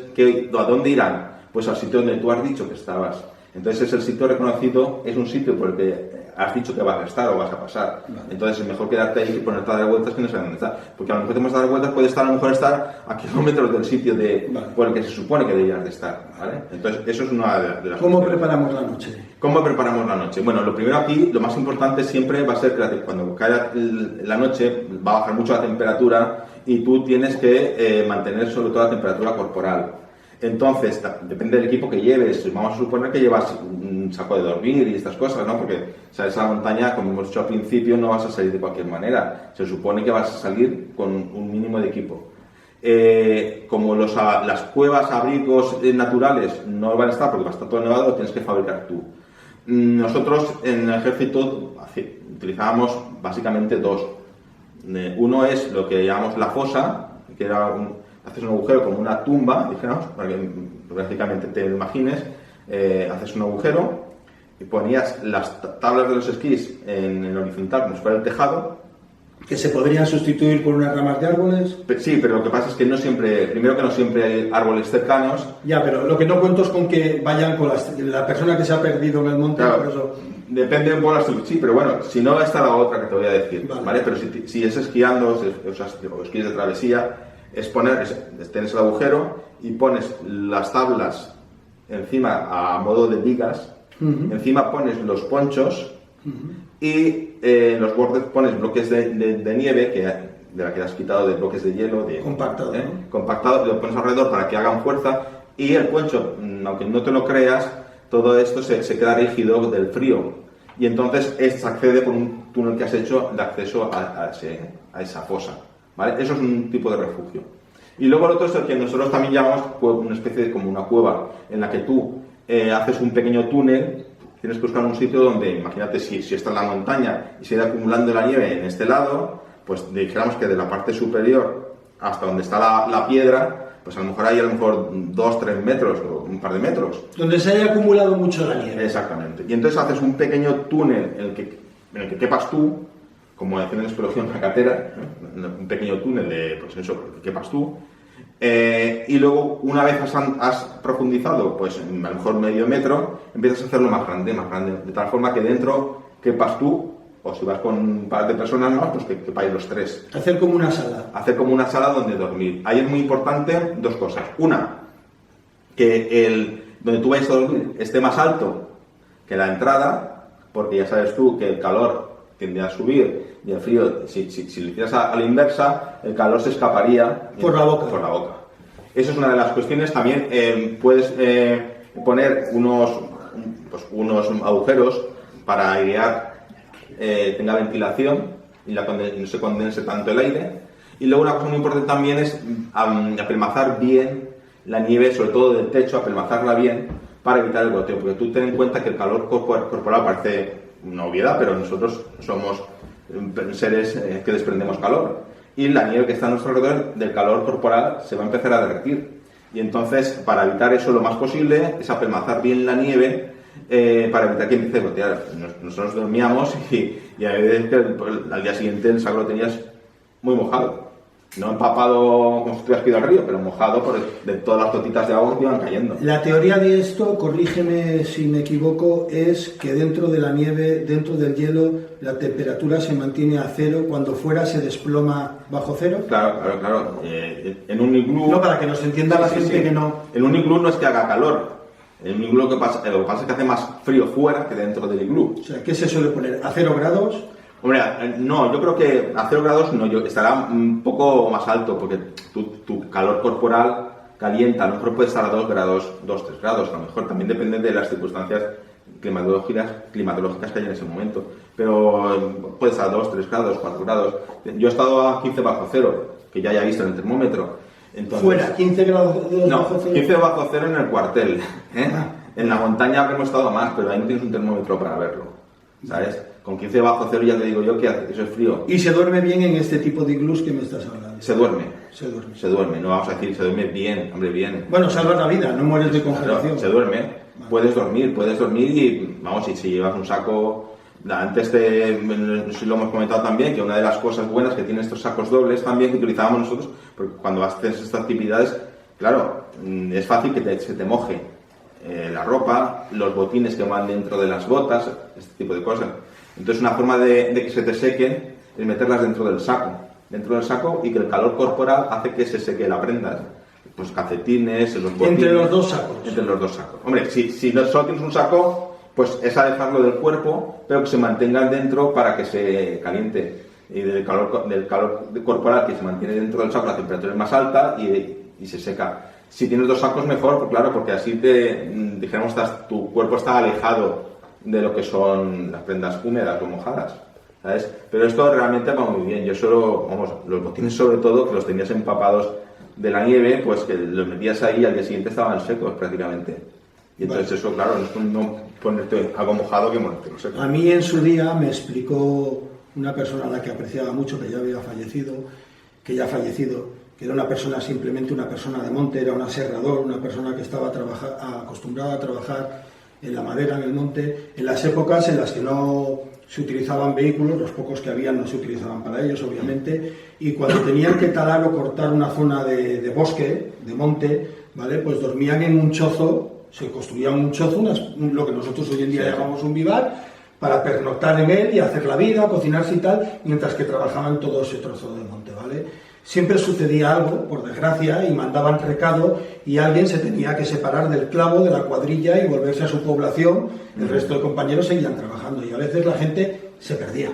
¿a dónde irán? Pues al sitio donde tú has dicho que estabas. Entonces es el sitio reconocido, es un sitio por el que has dicho que vas a estar o vas a pasar. Vale. Entonces es mejor quedarte ahí que ponerte a dar vueltas que no sabes dónde está. Porque a lo mejor te vas a dar vueltas, puede estar a lo mejor estar a kilómetros del sitio Vale. por el que se supone que deberías de estar. ¿Vale? Entonces eso es una de las ¿Cómo cuestiones. preparamos la noche? ¿Cómo preparamos la noche? Bueno, lo primero aquí, lo más importante siempre va a ser que cuando caiga la noche va a bajar mucho la temperatura y tú tienes que mantener sobre todo la temperatura corporal. Entonces, depende del equipo que lleves. Vamos a suponer que llevas un saco de dormir y estas cosas, ¿no? Porque sales a la montaña, como hemos dicho al principio, no vas a salir de cualquier manera. Se supone que vas a salir con un mínimo de equipo. Como las cuevas, abrigos naturales no van a estar porque va a estar todo nevado, lo tienes que fabricar tú. Nosotros en el ejército utilizábamos básicamente dos. Uno es lo que llamamos la fosa, que era haces un agujero como una tumba, dijéramos, para que prácticamente te lo imagines. Haces un agujero y ponías las tablas de los esquís en horizontal, como si fuera el tejado. ¿Que se podrían sustituir por unas ramas de árboles? Sí, pero lo que pasa es que no siempre hay árboles cercanos. Ya, pero lo que no cuento es con que vayan con la persona que se ha perdido en el monte, Claro, por eso... depende un poco de la sí, pero bueno, si no, está la otra que te voy a decir, ¿vale? Pero si es esquiando, o esquís de travesía, tienes el agujero y pones las tablas encima a modo de vigas, encima pones los ponchos y en los bordes pones bloques de nieve de la que has quitado de bloques de hielo, Compactado, ¿no? compactado, lo pones alrededor para que hagan fuerza y el poncho, aunque no te lo creas, todo esto se queda rígido del frío y entonces se accede por un túnel que has hecho de acceso a esa fosa, ¿vale? Eso es un tipo de refugio. Y luego el otro es el que nosotros también llamamos una especie de como una cueva en la que tú haces un pequeño túnel. Tienes que buscar un sitio donde, imagínate, si está en la montaña y se irá acumulando la nieve en este lado, pues dijéramos que de la parte superior hasta donde está la piedra, pues a lo mejor hay 2-3 metros o un par de metros. Donde se haya acumulado mucho la nieve. Exactamente. Y entonces haces un pequeño túnel en el que quepas tú, como decían en la exploración jacatera, un pequeño túnel pues eso, que quepas tú. Y luego, una vez has profundizado, pues a lo mejor medio metro, empiezas a hacerlo más grande, de tal forma que dentro quepas tú, o si vas con un par de personas más, pues que quepáis los tres. Hacer como una sala. Hacer como una sala donde dormir. Ahí es muy importante dos cosas. Una, que donde tú vayas a dormir esté más alto que la entrada, porque ya sabes tú que el calor tiende a subir y el frío, si lo hicieras a la inversa, el calor se escaparía por la boca. Eso es una de las cuestiones. También puedes poner unos agujeros para airear, tenga ventilación y no se condense tanto el aire. Y luego una cosa muy importante también es apelmazar bien la nieve, sobre todo del techo, apelmazarla bien para evitar el goteo, porque tú ten en cuenta que el calor corporal parece una obviedad, pero nosotros somos seres que desprendemos calor y la nieve que está a nuestro alrededor del calor corporal se va a empezar a derretir y entonces para evitar eso lo más posible es apelmazar bien la nieve para evitar que empiece a gotear. Nosotros dormíamos y a veces que al día siguiente el saco lo tenías muy mojado. No empapado como si estuvieras ido al río, pero mojado de todas las gotitas de agua que iban cayendo. La teoría de esto, corrígeme si me equivoco, es que dentro de la nieve, dentro del hielo, la temperatura se mantiene a cero, cuando fuera se desploma bajo cero. Claro. En un iglú... No, para que nos entienda la gente que no... En un iglú no es que haga calor. En un iglú lo que pasa es que hace más frío fuera que dentro del iglú. O sea, ¿qué se suele poner? ¿A 0 grados? Hombre, no, yo creo que a 0 grados no, estará un poco más alto porque tu calor corporal calienta, a lo mejor puede estar a 2 grados, 2-3 grados, a lo mejor también depende de las circunstancias climatológicas que hay en ese momento, pero puede estar a 2-3 grados, 4 grados. Yo he estado a 15 bajo cero, que ya haya visto en el termómetro. Entonces, ¿Fuera? ¿15 grados bajo cero? 15 bajo cero en el cuartel. En la montaña habremos estado más, pero ahí no tienes un termómetro para verlo, ¿sabes? Con 15 bajo cero ya te digo yo que eso es frío. ¿Y se duerme bien en este tipo de iglús que me estás hablando? Se duerme, no vamos a decir, se duerme bien, hombre, bien. Bueno, salvas la vida, no mueres de congelación. Claro, se duerme, vale. Puedes dormir y, vamos, y si llevas un saco... Antes no sé si lo hemos comentado también, que una de las cosas buenas que tienen estos sacos dobles también que utilizábamos nosotros, porque cuando haces estas actividades, claro, es fácil que se te moje la ropa, los botines que van dentro de las botas, este tipo de cosas. Entonces una forma de que se te sequen es meterlas dentro del saco y que el calor corporal hace que se seque la prenda. Pues calcetines, los botines... Entre los dos sacos. Entre los dos sacos. Hombre, si no solo tienes un saco, pues es alejarlo del cuerpo, pero que se mantenga dentro para que se caliente. Y del calor corporal que se mantiene dentro del saco, la temperatura es más alta y se seca. Si tienes dos sacos mejor, pues claro, porque así dijéramos, tu cuerpo está alejado de lo que son las prendas húmedas o mojadas, ¿sabes? Pero esto realmente va muy bien. Yo los botines sobre todo, que los tenías empapados de la nieve, pues que los metías ahí y al día siguiente estaban secos prácticamente. Y entonces eso, claro, no ponerte algo mojado que ponerte seco. A mí en su día me explicó una persona a la que apreciaba mucho, que ya había fallecido, que era una persona, simplemente una persona de monte, era un aserrador, una persona que estaba acostumbrada a trabajar en la madera, en el monte, en las épocas en las que no se utilizaban vehículos, los pocos que habían no se utilizaban para ellos, obviamente, y cuando tenían que talar o cortar una zona de bosque, de monte, ¿vale? Pues dormían en un chozo, se construían un chozo, lo que nosotros hoy en día llamamos un bivar, para pernoctar en él y hacer la vida, cocinarse y tal, mientras que trabajaban todo ese trozo de monte, ¿vale? Siempre sucedía algo, por desgracia, y mandaban recado y alguien se tenía que separar del clavo, de la cuadrilla y volverse a su población. El resto de compañeros seguían trabajando y a veces la gente se perdía.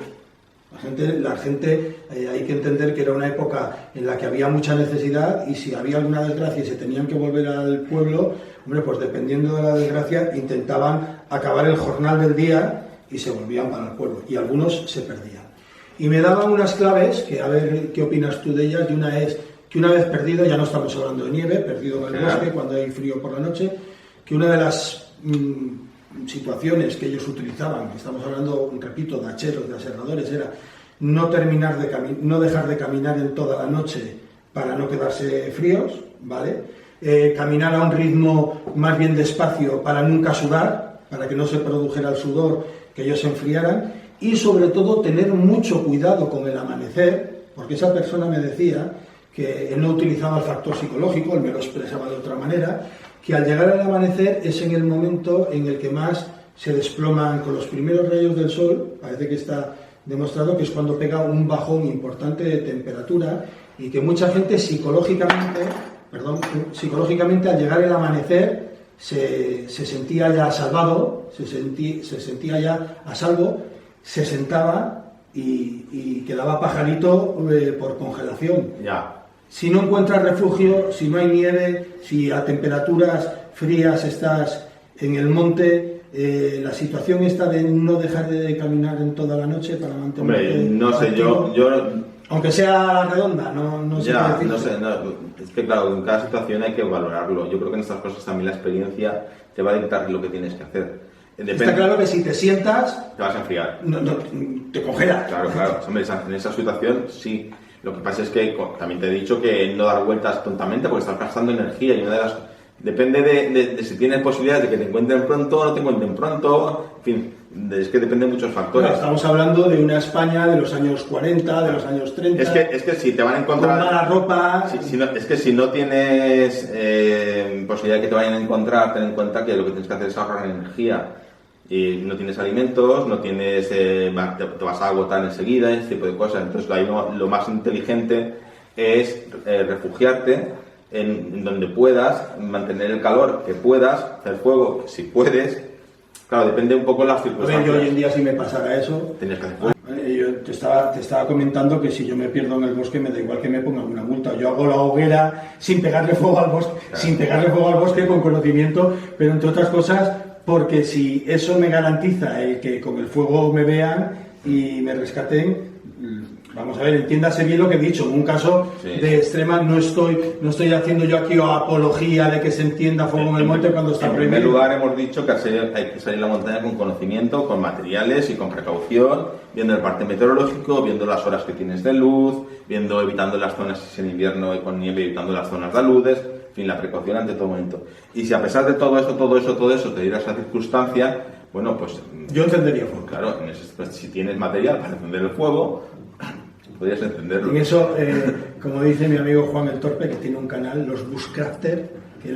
La gente hay que entender que era una época en la que había mucha necesidad y si había alguna desgracia y se tenían que volver al pueblo, hombre, pues dependiendo de la desgracia intentaban acabar el jornal del día y se volvían para el pueblo y algunos se perdían. Y me daban unas claves, que a ver qué opinas tú de ellas, y una es que una vez perdido, ya no estamos hablando de nieve, perdido en el bosque cuando hay frío por la noche, que una de las situaciones que ellos utilizaban, estamos hablando, repito, de hacheros, de aserradores, era no dejar de caminar en toda la noche para no quedarse fríos, ¿vale? Caminar a un ritmo más bien despacio para nunca sudar, para que no se produjera el sudor, que ellos se enfriaran, y sobre todo tener mucho cuidado con el amanecer, porque esa persona me decía que él no utilizaba el factor psicológico, él me lo expresaba de otra manera, que al llegar al amanecer es en el momento en el que más se desploman con los primeros rayos del sol, parece que está demostrado que es cuando pega un bajón importante de temperatura y que mucha gente psicológicamente al llegar el amanecer se sentía ya salvado, se sentía ya a salvo, se sentaba y quedaba pajarito por congelación. Ya. Si no encuentras refugio, si no hay nieve, si a temperaturas frías estás en el monte, la situación esta de no dejar de caminar en toda la noche para mantener... Hombre, no sé, yo... Aunque sea redonda, no sé ya, qué decir. no sé, es que claro, en cada situación hay que valorarlo. Yo creo que en estas cosas también la experiencia te va a dictar lo que tienes que hacer. Está claro que si te sientas... Te vas a enfriar. Te congelas. Claro. Hombre, en esa situación sí. Lo que pasa es que también te he dicho que no dar vueltas tontamente porque estás gastando energía y una de las... Depende de si tienes posibilidades de que te encuentren pronto o no te encuentren pronto, en fin, es que depende de muchos factores. Bueno, estamos hablando de una España de los años 40, de los años 30... Es que si te van a encontrar... Con mala ropa... es que si no tienes posibilidad de que te vayan a encontrar, ten en cuenta que lo que tienes que hacer es ahorrar energía. Y no tienes alimentos, no tienes, te vas a agotar enseguida, ese tipo de cosas. Entonces ahí lo más inteligente es refugiarte en donde puedas, mantener el calor que puedas, hacer fuego si puedes. Claro, depende un poco de las circunstancias. Yo hoy en día si me pasara eso... Tienes que hacer fuego. Yo te estaba comentando que si yo me pierdo en el bosque me da igual que me pongan una multa. Yo hago la hoguera sin pegarle fuego al bosque, claro. Sin pegarle fuego al bosque con conocimiento, pero entre otras cosas... Porque si eso me garantiza el que con el fuego me vean y me rescaten, vamos a ver, entiéndase bien lo que he dicho. En un caso de extrema no estoy haciendo yo aquí apología de que se entienda fuego en el monte cuando está prohibido. En primer lugar hemos dicho que hay que salir a la montaña con conocimiento, con materiales y con precaución, viendo el parte meteorológico, viendo las horas que tienes de luz, evitando las zonas, si es en invierno y con nieve, evitando las zonas de aludes. En fin, la precaución ante todo momento. Y si a pesar de todo eso te diera esa circunstancia, bueno, pues... Yo encendería fuego. Claro, pues, si tienes material para encender el fuego, podrías encenderlo. En eso, como dice mi amigo Juan el Torpe, que tiene un canal, los Bushcrafter, que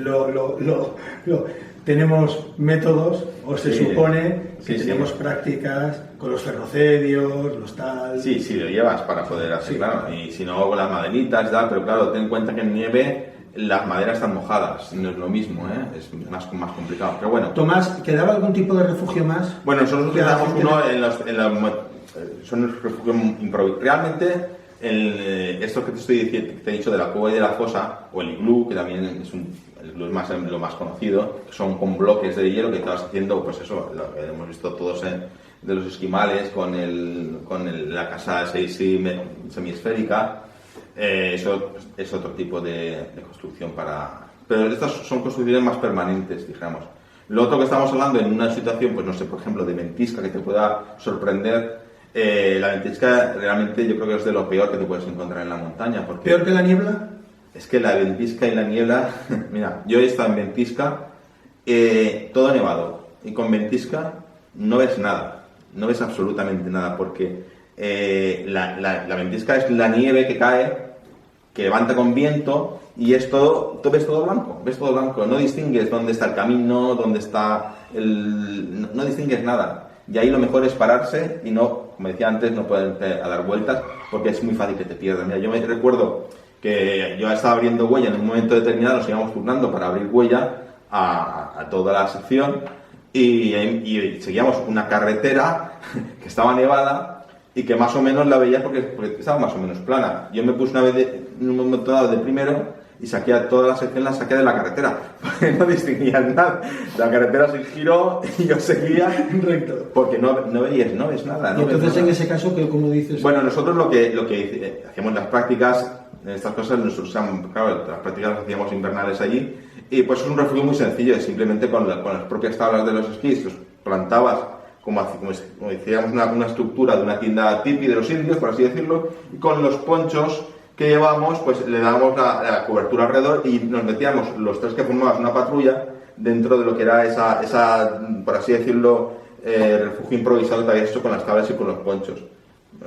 tenemos métodos, o se Sí. supone que Sí, tenemos sí. prácticas con los ferrocedios, los tal... Sí, sí, lo llevas para poder hacer, Sí. claro. Y si no, con las maderitas y tal, pero claro, ten en cuenta que en nieve las maderas están mojadas, no es lo mismo, ¿eh? Es más complicado. Pero bueno, Tomás, ¿quedaba algún tipo de refugio más? bueno, nosotros Que la utilizamos gente- uno son los refugios improvisados. Realmente, esto que te estoy diciendo, que te he dicho de la cueva y de la fosa, o el iglú, que también es el iglú es lo más conocido, son con bloques de hielo que te vas haciendo, pues eso, lo que hemos visto todos de los esquimales con la casa semiesférica. Eso es otro tipo de construcción pero estas son construcciones más permanentes, digamos. Lo otro que estamos hablando en una situación, pues no sé, por ejemplo, de ventisca que te pueda sorprender, la ventisca realmente yo creo que es de lo peor que te puedes encontrar en la montaña. Porque ¿Peor que la niebla? es que la ventisca y la niebla, mira, yo he estado en ventisca, todo nevado, y con ventisca no ves nada, no ves absolutamente nada, porque la ventisca es la nieve que cae, que levanta con viento, y es todo, tú ves todo blanco, no distingues dónde está el camino, dónde está no distingues nada. Y ahí lo mejor es pararse y no, como decía antes, no poder a dar vueltas, porque es muy fácil que te pierdas. Mira, yo me recuerdo que yo estaba abriendo huella en un momento determinado, nos íbamos turnando para abrir huella a toda la sección, y seguíamos una carretera que estaba nevada y que más o menos la veías porque estaba más o menos plana. Yo me puse una vez en un momento dado de primero y saqué a toda la sección, la saqué de la carretera, porque no distinguía nada. La carretera se giró y yo seguía Recto. porque no ves nada. Y entonces en ese caso, ¿cómo dices? Bueno, nosotros lo que hacíamos las prácticas, en estas cosas, claro, las prácticas las hacíamos invernales allí, y pues es un refugio muy sencillo, es simplemente con las propias tablas de los esquís, los plantabas como decíamos una estructura de una tienda tipi de los indios, por así decirlo, y con los ponchos que llevamos, pues le dábamos la cobertura alrededor y nos metíamos los tres que formábamos una patrulla dentro de lo que era esa por así decirlo, refugio improvisado que había hecho con las tablas y con los ponchos.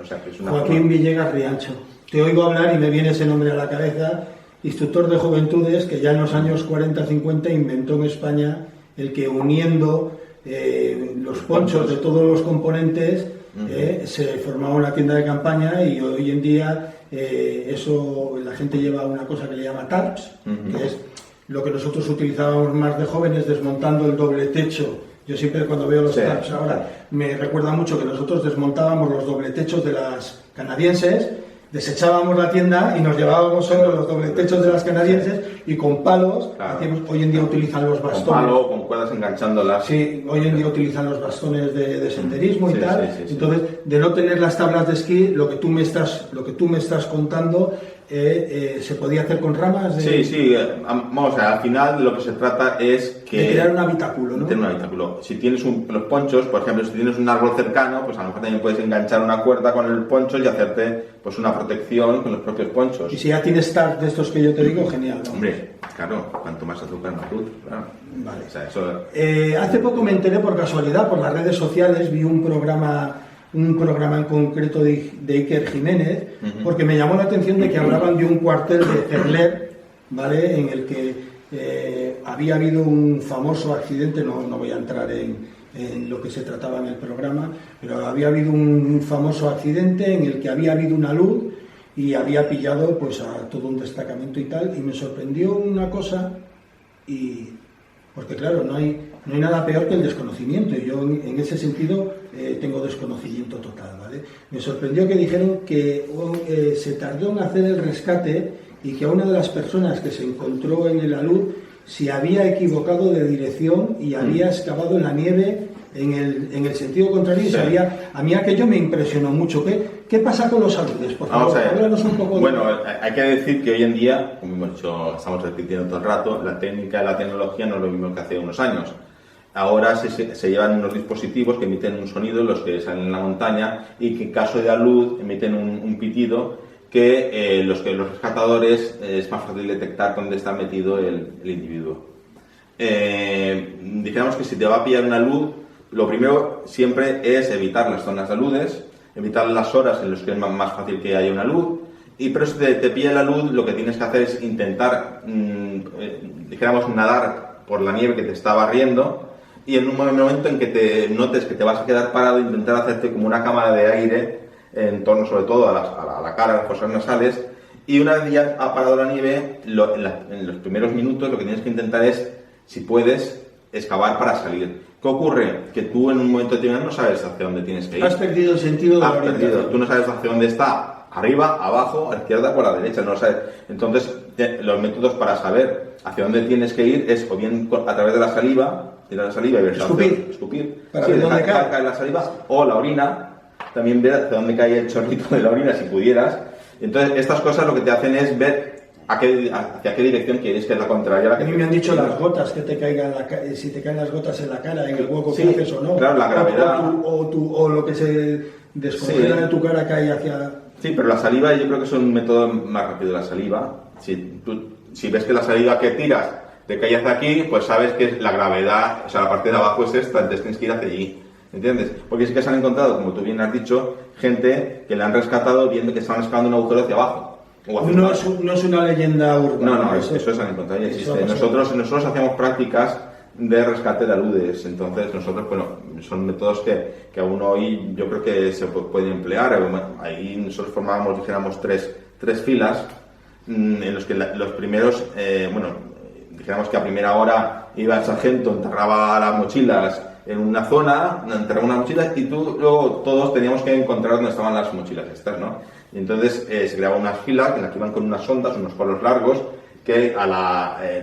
O sea, que es una Joaquín Villegas Riancho. Te oigo hablar y me viene ese nombre a la cabeza, instructor de juventudes que ya en los años 40-50 inventó en España el que uniendo los ponchos de todos los componentes se formaba una tienda de campaña, y hoy en día eso la gente lleva una cosa que le llama tarps, que es lo que nosotros utilizábamos más de jóvenes, desmontando el doble techo. Yo siempre cuando veo los tarps ahora me recuerda mucho que nosotros desmontábamos los doble techos de las canadienses, desechábamos la tienda y nos llevábamos solo los doble techos de las canadienses, y con palos, hoy en día utilizan los bastones. Con palo, con cuerdas enganchándolas. Sí, hoy en día utilizan los bastones de senderismo y tal. Sí. Entonces, de no tener las tablas de esquí, lo que tú me estás contando, se podía hacer con ramas. Sí. Vamos a ver, al final de lo que se trata es de crear un habitáculo, ¿no? Tener un habitáculo. Si tienes los ponchos, por ejemplo, si tienes un árbol cercano, pues a lo mejor también puedes enganchar una cuerda con el poncho y hacerte pues una protección con los propios ponchos. Y si ya tienes tarps de estos que yo te digo, genial, ¿no? Hombre, claro, cuanto más azúcar, más luz. Claro. Vale. O sea, eso... Hace poco me enteré por casualidad, por las redes sociales, vi un programa en concreto de Iker Jiménez, porque me llamó la atención de que hablaban de un cuartel de Cerler, ¿vale? En el que había habido un famoso accidente, no voy a entrar en lo que se trataba en el programa, pero había habido un famoso accidente en el que había habido una luz y había pillado pues a todo un destacamento y tal, y me sorprendió una cosa, porque claro, no hay nada peor que el desconocimiento, y yo en ese sentido tengo desconocimiento total, ¿vale? Me sorprendió que dijeron que se tardó en hacer el rescate, y que a una de las personas que se encontró en el alud se había equivocado de dirección y había excavado en la nieve en el sentido contrario, y a mí aquello me impresionó mucho. ¿Qué pasa con los aludes? Por favor, háblanos un poco. Bueno, hay que decir que hoy en día, como hemos dicho, estamos repitiendo todo el rato, la técnica y la tecnología no es lo mismo que hace unos años. Ahora se llevan unos dispositivos que emiten un sonido, los que salen en la montaña, y que en caso de alud emiten un pitido que los rescatadores es más fácil detectar dónde está metido el individuo. Dijéramos que si te va a pillar una luz, lo primero siempre es evitar las zonas de aludes, evitar las horas en las que es más fácil que haya una luz, pero si te pilla la luz, lo que tienes que hacer es intentar, dijéramos, nadar por la nieve que te está barriendo, y en un momento en que te notes que te vas a quedar parado, intentar hacerte como una cámara de aire en torno sobre todo a la cara, a las fosas nasales, y una vez ya ha parado la nieve, en los primeros minutos lo que tienes que intentar es, si puedes, excavar para salir. ¿Qué ocurre? Que tú en un momento determinado no sabes hacia dónde tienes que ir. Has perdido el sentido de la orientación. Tú no sabes hacia dónde está, arriba, abajo, a la izquierda o a la derecha, no lo sabes. Entonces, los métodos para saber hacia dónde tienes que ir es o bien a través de la saliva, tirar la saliva y ver escupir, para ver dónde cae la saliva, o la orina, también ver hacia dónde cae el chorrito de la orina si pudieras. Entonces, estas cosas lo que te hacen es ver hacia qué dirección quieres, que es la contraria a la que... A mí me han dicho las gotas, que te caigan si te caen las gotas en la cara, en el hueco sí, que haces o no. Claro, la gravedad... O lo que se descongela de tu cara cae hacia... Sí, pero la saliva yo creo que es un método más rápido, la saliva. Si ves que la saliva que tiras te cae hacia aquí, pues sabes que la gravedad, o sea, la parte de abajo es esta, entonces tienes que ir hacia allí. ¿Entiendes? Porque sí que se han encontrado, como tú bien has dicho, gente que le han rescatado viendo que estaban excavando un agujero hacia abajo. No es una leyenda urbana. No, eso se han encontrado y existe. Nosotros hacíamos prácticas de rescate de aludes, entonces nosotros, bueno, son métodos que aún hoy yo creo que se pueden emplear. Ahí nosotros formábamos, dijéramos, tres filas en los que los primeros, dijéramos que a primera hora iba el sargento, enterraba las mochilas en una zona, enterraba unas mochilas y luego todos teníamos que encontrar dónde estaban las mochilas estas, ¿no? Y entonces se creaba unas filas en las que iban con unas sondas, unos palos largos, que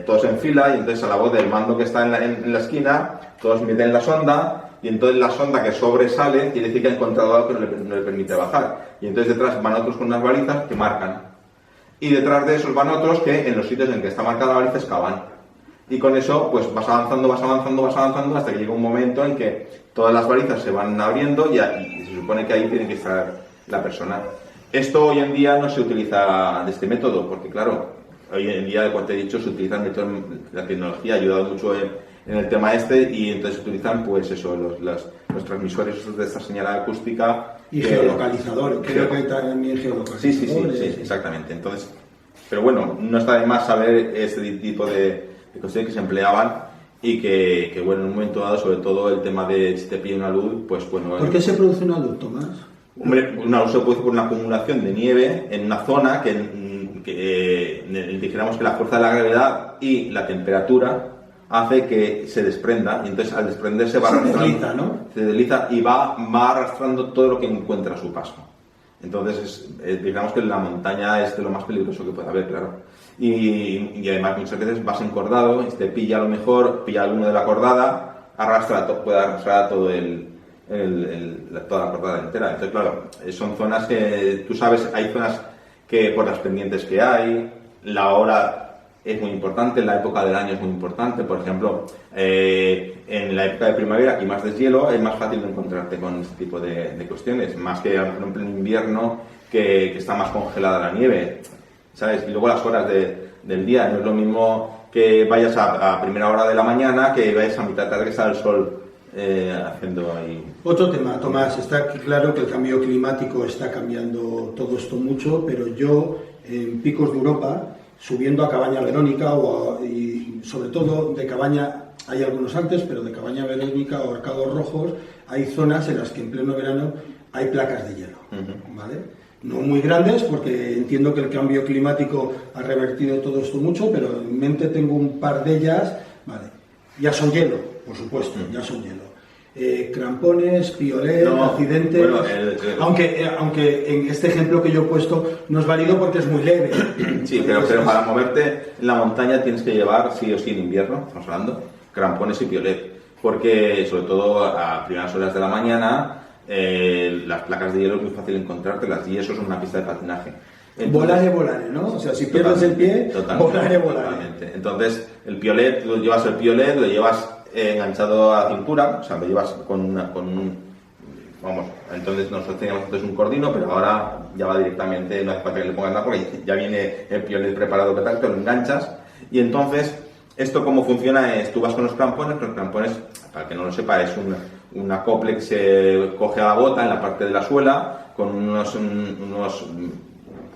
todos en fila, y entonces a la voz del mando que está en la esquina, todos meten la sonda, y entonces la sonda que sobresale quiere decir que ha encontrado algo que no le permite bajar. Y entonces detrás van otros con unas balizas que marcan. Y detrás de esos van otros que en los sitios en que está marcada la baliza excavan. Y con eso pues vas avanzando hasta que llega un momento en que todas las balizas se van abriendo y se supone que ahí tiene que estar la persona. Esto hoy en día no se utiliza de este método, porque claro, hoy en día, como te he dicho, se utiliza el método, la tecnología ha ayudado mucho en el tema y entonces se utilizan pues eso, los transmisores de esta señal acústica. Y geolocalizadores, creo que hay también geolocalizadores. Sí, exactamente. Entonces, pero bueno, no está de más saber este tipo de cuestiones que se empleaban y que bueno, en un momento dado, sobre todo el tema de si te pide una luz, pues bueno... ¿Por qué se produce una luz, Tomás? Hombre, una luz se produce por una acumulación de nieve en una zona que dijéramos que la fuerza de la gravedad y la temperatura hace que se desprenda, y entonces al desprenderse va arrastrando, se desliza y va arrastrando todo lo que encuentra a su paso. Entonces, digamos que la montaña es de lo más peligroso que puede haber, claro. Y además muchas veces vas encordado, y te pilla a lo mejor, pilla alguno de la cordada, puede arrastrar todo toda la cordada entera. Entonces, claro, son zonas que tú sabes, hay zonas que por las pendientes que hay, la hora es muy importante, la época del año es muy importante. Por ejemplo, en la época de primavera, aquí más deshielo, es más fácil encontrarte con este tipo de cuestiones, más que en pleno invierno, que está más congelada la nieve, ¿sabes? Y luego las horas del día, no es lo mismo que vayas a primera hora de la mañana que vayas a mitad tarde que está el sol haciendo ahí. Otro tema, Tomás, está claro que el cambio climático está cambiando todo esto mucho, pero yo en picos de Europa, subiendo a Cabaña Verónica y sobre todo de Cabaña, hay algunos antes, pero de Cabaña Verónica o Arcados Rojos, hay zonas en las que en pleno verano hay placas de hielo, ¿vale? No muy grandes, porque entiendo que el cambio climático ha revertido todo esto mucho, pero en mente tengo un par de ellas, ¿vale? Ya son hielo, por supuesto, ya son hielo. Crampones, piolet, accidentes... Bueno, aunque en este ejemplo que yo he puesto no es válido porque es muy leve. Sí, pero para moverte en la montaña tienes que llevar, sí o sí en invierno, estamos hablando, crampones y piolet. Porque, sobre todo a primeras horas de la mañana, las placas de hielo es muy fácil encontrártelas y eso es una pista de patinaje. Entonces, volare, ¿no? O sea, si pierdes el pie, volare. Totalmente. Entonces, el piolet, tú llevas el piolet, lo llevas enganchado a la cintura, o sea, lo llevas vamos, entonces nosotros teníamos un cordino, pero ahora ya va directamente, no hace falta que le pongas nada porque ya viene el piolet preparado para tal, te lo enganchas y entonces esto cómo funciona es, tú vas con los crampones, para el que no lo sepa, es un acople que se coge a la bota en la parte de la suela con unos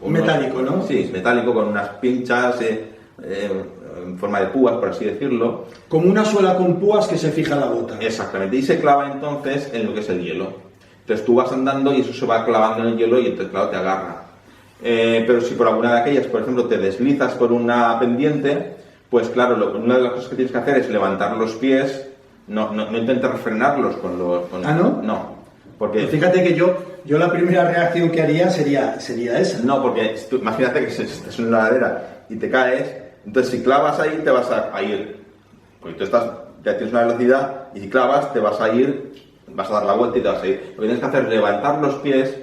metálico, ¿no? Sí, metálico con unas pinchas en forma de púas, por así decirlo. Como una suela con púas que se fija la bota. Exactamente, y se clava entonces en lo que es el hielo. Entonces tú vas andando y eso se va clavando en el hielo y entonces, claro, te agarra. Pero si por alguna de aquellas, por ejemplo, te deslizas por una pendiente, pues claro, una de las cosas que tienes que hacer es levantar los pies, no intentar frenarlos con los... ¿Ah, no? No, porque... Pero fíjate que yo la primera reacción que haría sería esa. No, porque tú, imagínate que estás en una ladera y te caes, entonces si clavas ahí te vas a ir, porque tú ya tienes una velocidad y si clavas te vas a ir, vas a dar la vuelta y te vas a ir. Lo que tienes que hacer es levantar los pies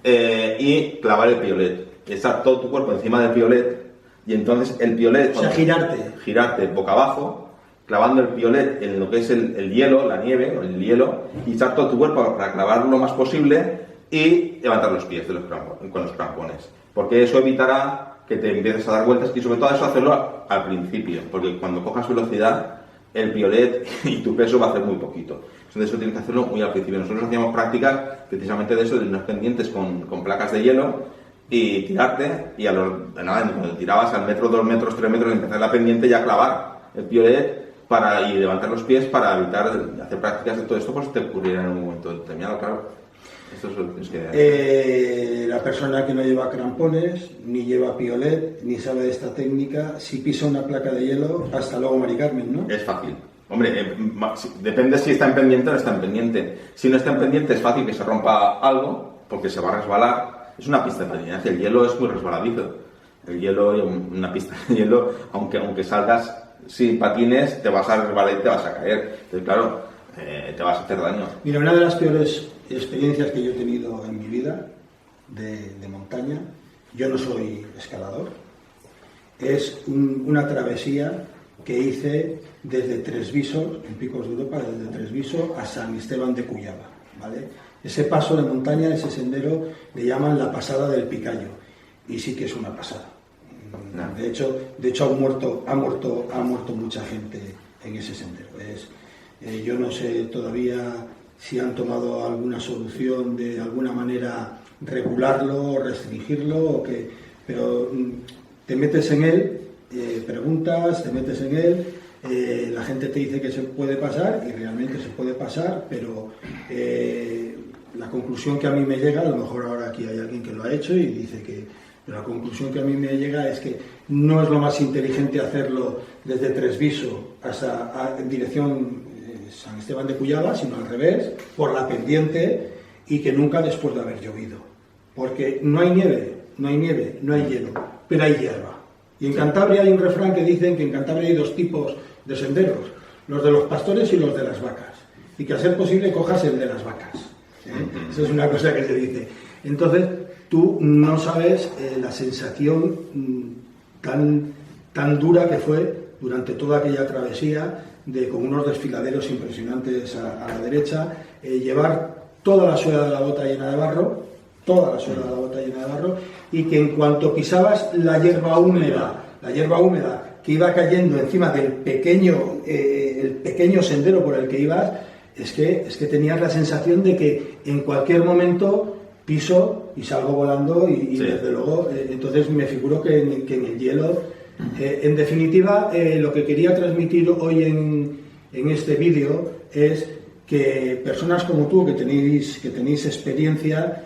y clavar el piolet, estar todo tu cuerpo encima del piolet y entonces el piolet... O sea, girarte boca abajo, clavando el piolet en lo que es el hielo, la nieve, o el hielo, y echar todo tu cuerpo para clavarlo lo más posible y levantar los pies con los crampones. Porque eso evitará que te empieces a dar vueltas y sobre todo eso hacerlo al principio, porque cuando cojas velocidad, el piolet y tu peso va a hacer muy poquito. Entonces eso tienes que hacerlo muy al principio. Nosotros hacíamos prácticas precisamente de eso, de unos pendientes con placas de hielo y tirarte, y cuando tirabas al metro, 2 metros, 3 metros, empezar la pendiente ya a clavar el piolet y levantar los pies para evitar hacer prácticas de todo esto, pues te ocurriera en un momento determinado, claro. Esto es lo que tienes que... La persona que no lleva crampones, ni lleva piolet, ni sabe de esta técnica, si pisa una placa de hielo, hasta luego, Mari Carmen, ¿no? Es fácil. Hombre, depende si está en pendiente o no está en pendiente. Si no está en pendiente es fácil que se rompa algo, porque se va a resbalar. Es una pista de patinaje, el hielo es muy resbaladizo. El hielo, una pista de hielo, aunque salgas sin patines, te vas a resbalar y te vas a caer. Entonces, claro, te vas a hacer daño. Mira, una de las peores experiencias que yo he tenido en mi vida de montaña, yo no soy escalador, es una travesía que hice desde Tresviso, en Picos de Europa, desde Tresviso a San Esteban de Cuyaba, ¿vale? Ese paso de montaña, ese sendero, le llaman la pasada del Picayo, y sí que es una pasada. De hecho ha muerto mucha gente en ese sendero. Yo no sé todavía si han tomado alguna solución de alguna manera regularlo o restringirlo o qué, pero te metes en él, preguntas, te metes en él, la gente te dice que se puede pasar y realmente se puede pasar, pero la conclusión que a mí me llega, a lo mejor ahora aquí hay alguien que lo ha hecho y dice que la conclusión que a mí me llega es que no es lo más inteligente hacerlo desde Tresviso en dirección San Esteban de Cuyaba, sino al revés, por la pendiente, y que nunca después de haber llovido. Porque no hay nieve, no hay hielo, pero hay hierba. Y en Cantabria hay un refrán que dicen que en Cantabria hay 2 tipos de senderos, los de los pastores y los de las vacas. Y que a ser posible cojas el de las vacas. Esa es una cosa que se dice. Entonces, tú no sabes la sensación tan dura que fue durante toda aquella travesía, con unos desfiladeros impresionantes a la derecha, llevar toda la suela de la bota llena de barro, y que en cuanto pisabas la hierba húmeda que iba cayendo encima del el pequeño sendero por el que ibas, es que tenías la sensación de que en cualquier momento piso y salgo volando y sí. Desde luego, entonces me figuro que en el hielo, en definitiva, lo que quería transmitir hoy en este vídeo es que personas como tú, que tenéis experiencia,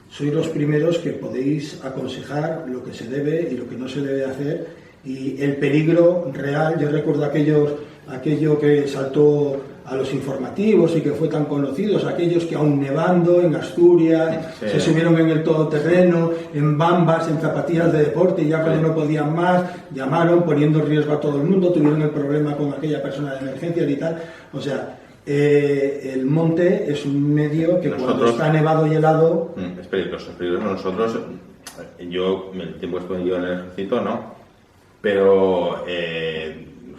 sois los primeros que podéis aconsejar lo que se debe y lo que no se debe hacer, y el peligro real. Yo recuerdo aquello que saltó a los informativos y que fue tan conocidos, aquellos que aún nevando en Asturias, sí, se subieron en el todoterreno, en bambas, en zapatillas de deporte, y ya cuando no podían más, llamaron poniendo en riesgo a todo el mundo, tuvieron el problema con aquella persona de emergencia y tal. O sea, el monte es un medio que cuando está nevado y helado... Es peligroso. Nosotros, yo, el tiempo que estuve yo en el ejército, no, pero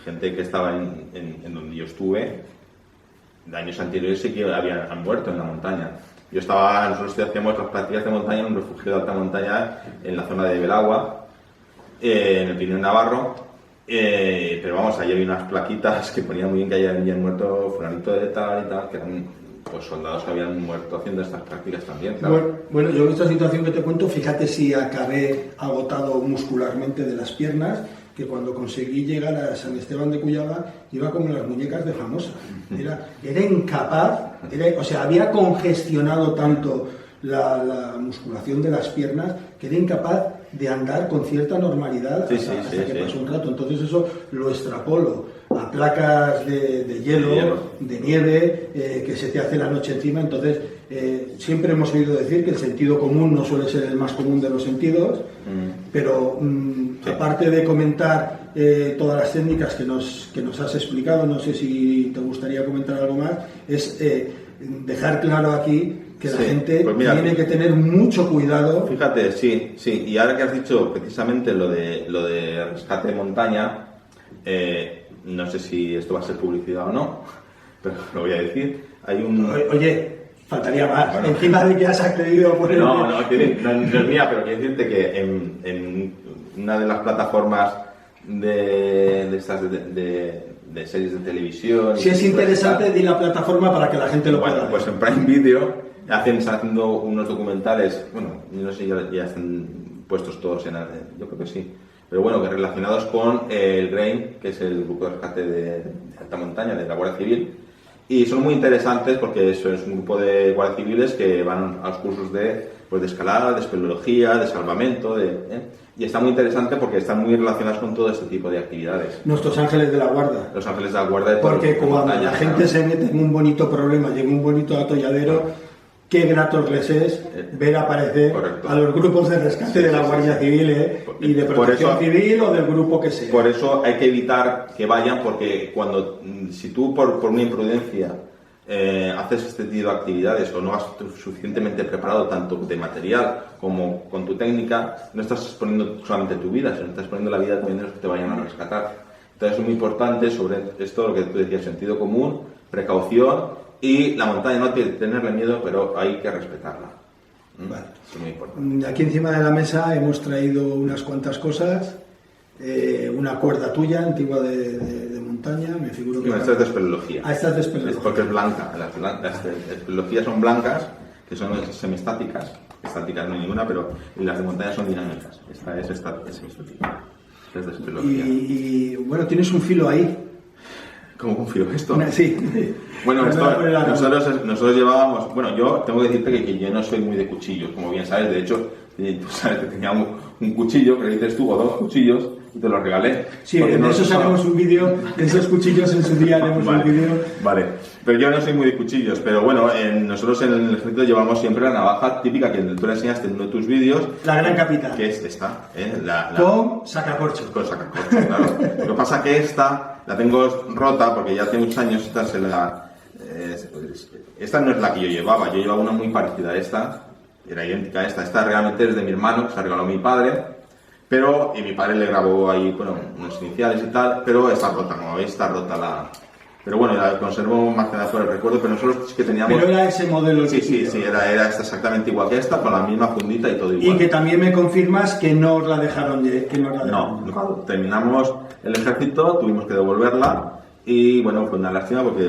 gente que estaba en donde yo estuve, de años anteriores sí que han muerto en la montaña. Nosotros hacíamos las prácticas de montaña en un refugio de alta montaña en la zona de Belagua, en el Pirineo Navarro, pero vamos, allí había unas plaquitas que ponían muy bien que habían muerto fulanito de tal y tal, que eran pues soldados que habían muerto haciendo estas prácticas también, claro. Bueno, yo en esta situación que te cuento, fíjate si acabé agotado muscularmente de las piernas, que cuando conseguí llegar a San Esteban de Cuyaba iba como las muñecas de Famosa. Era incapaz, o sea, había congestionado tanto la musculación de las piernas que era incapaz de andar con cierta normalidad hasta que pasó un rato. Entonces eso lo extrapolo a placas de hielo, de nieve, que se te hace la noche encima. Entonces siempre hemos oído decir que el sentido común no suele ser el más común de los sentidos, pero aparte de comentar todas las técnicas que nos has explicado, no sé si te gustaría comentar algo más, es dejar claro aquí que la gente pues mira, tiene que tener mucho cuidado. Fíjate, sí, y ahora que has dicho precisamente lo de rescate de montaña, no sé si esto va a ser publicidad o no, pero lo voy a decir. Hay un... Oye, faltaría más. Bueno, encima de que has accedido por el... No es mía, pero quiero decirte que en una de las plataformas de estas de series de televisión... Si es interesante, di la plataforma para que la gente lo pueda ver. Pues en Prime Video están haciendo unos documentales, bueno, no sé si ya están puestos todos en... Yo creo que sí. Pero bueno, que relacionados con el GRAIN, que es el grupo de rescate de alta montaña de la Guardia Civil. Y son muy interesantes porque eso es un grupo de guardias civiles que van a los cursos de escalada, de espeleología, de salvamento, y está muy interesante porque están muy relacionados con todo este tipo de actividades. Nuestros ángeles de la guarda. Los ángeles de la guarda. Porque cuando la gente se mete en un bonito problema, llega un bonito atolladero, qué gratos les es ver aparecer a los grupos de rescate de la Guardia Civil y de protección civil o del grupo que sea. Por eso hay que evitar que vayan, porque si tú por una imprudencia haces este tipo de actividades o no vas suficientemente preparado tanto de material como con tu técnica, no estás exponiendo solamente tu vida, sino estás exponiendo la vida también de los que te vayan a rescatar. Entonces es muy importante sobre esto, lo que tú decías, sentido común, precaución. Y la montaña no tiene que tenerle miedo, pero hay que respetarla. Vale. Es muy importante. Aquí encima de la mesa hemos traído unas cuantas cosas. Una cuerda tuya, antigua de montaña, me figuro que... No, esta es de espeleología. Esta es de espeleología. Es porque es blanca. Las espeleologías son blancas, que son semiestáticas. Estáticas no hay ninguna, pero las de montaña son dinámicas. Esta es semiestática. Esta es de espeleología. Y bueno, tienes un filo ahí. ¿Cómo confío esto? Sí. Bueno, nosotros llevábamos... Bueno, yo tengo que decirte que yo no soy muy de cuchillos, como bien sabes. De hecho, tú sabes que teníamos un cuchillo, que dices tú, o 2 cuchillos, y te los regalé. Sí, de eso haremos un vídeo, de esos cuchillos en su día haremos un vídeo. Vale, pero yo no soy muy de cuchillos, pero bueno, nosotros en el ejército llevamos siempre la navaja típica que tú le enseñaste en uno de tus vídeos. La gran capitán. Que es esta, con sacacorcho. Con sacacorcho, claro. Lo que pasa que esta la tengo rota porque ya hace muchos años esta no es la que yo llevaba una muy parecida a esta, era idéntica a esta realmente es de mi hermano, que se la regaló a mi padre. Y mi padre le grabó ahí, unos iniciales y tal, pero está rota, como veis, está rota Pero bueno, la conservo más que nada por el recuerdo, pero nosotros sí que teníamos... Pero era ese modelo. Sí, era esta exactamente igual que esta, con la misma fundita y todo igual. Y que también me confirmas que no os la dejaron No, terminamos el ejército, tuvimos que devolverla, y bueno, fue una lástima porque,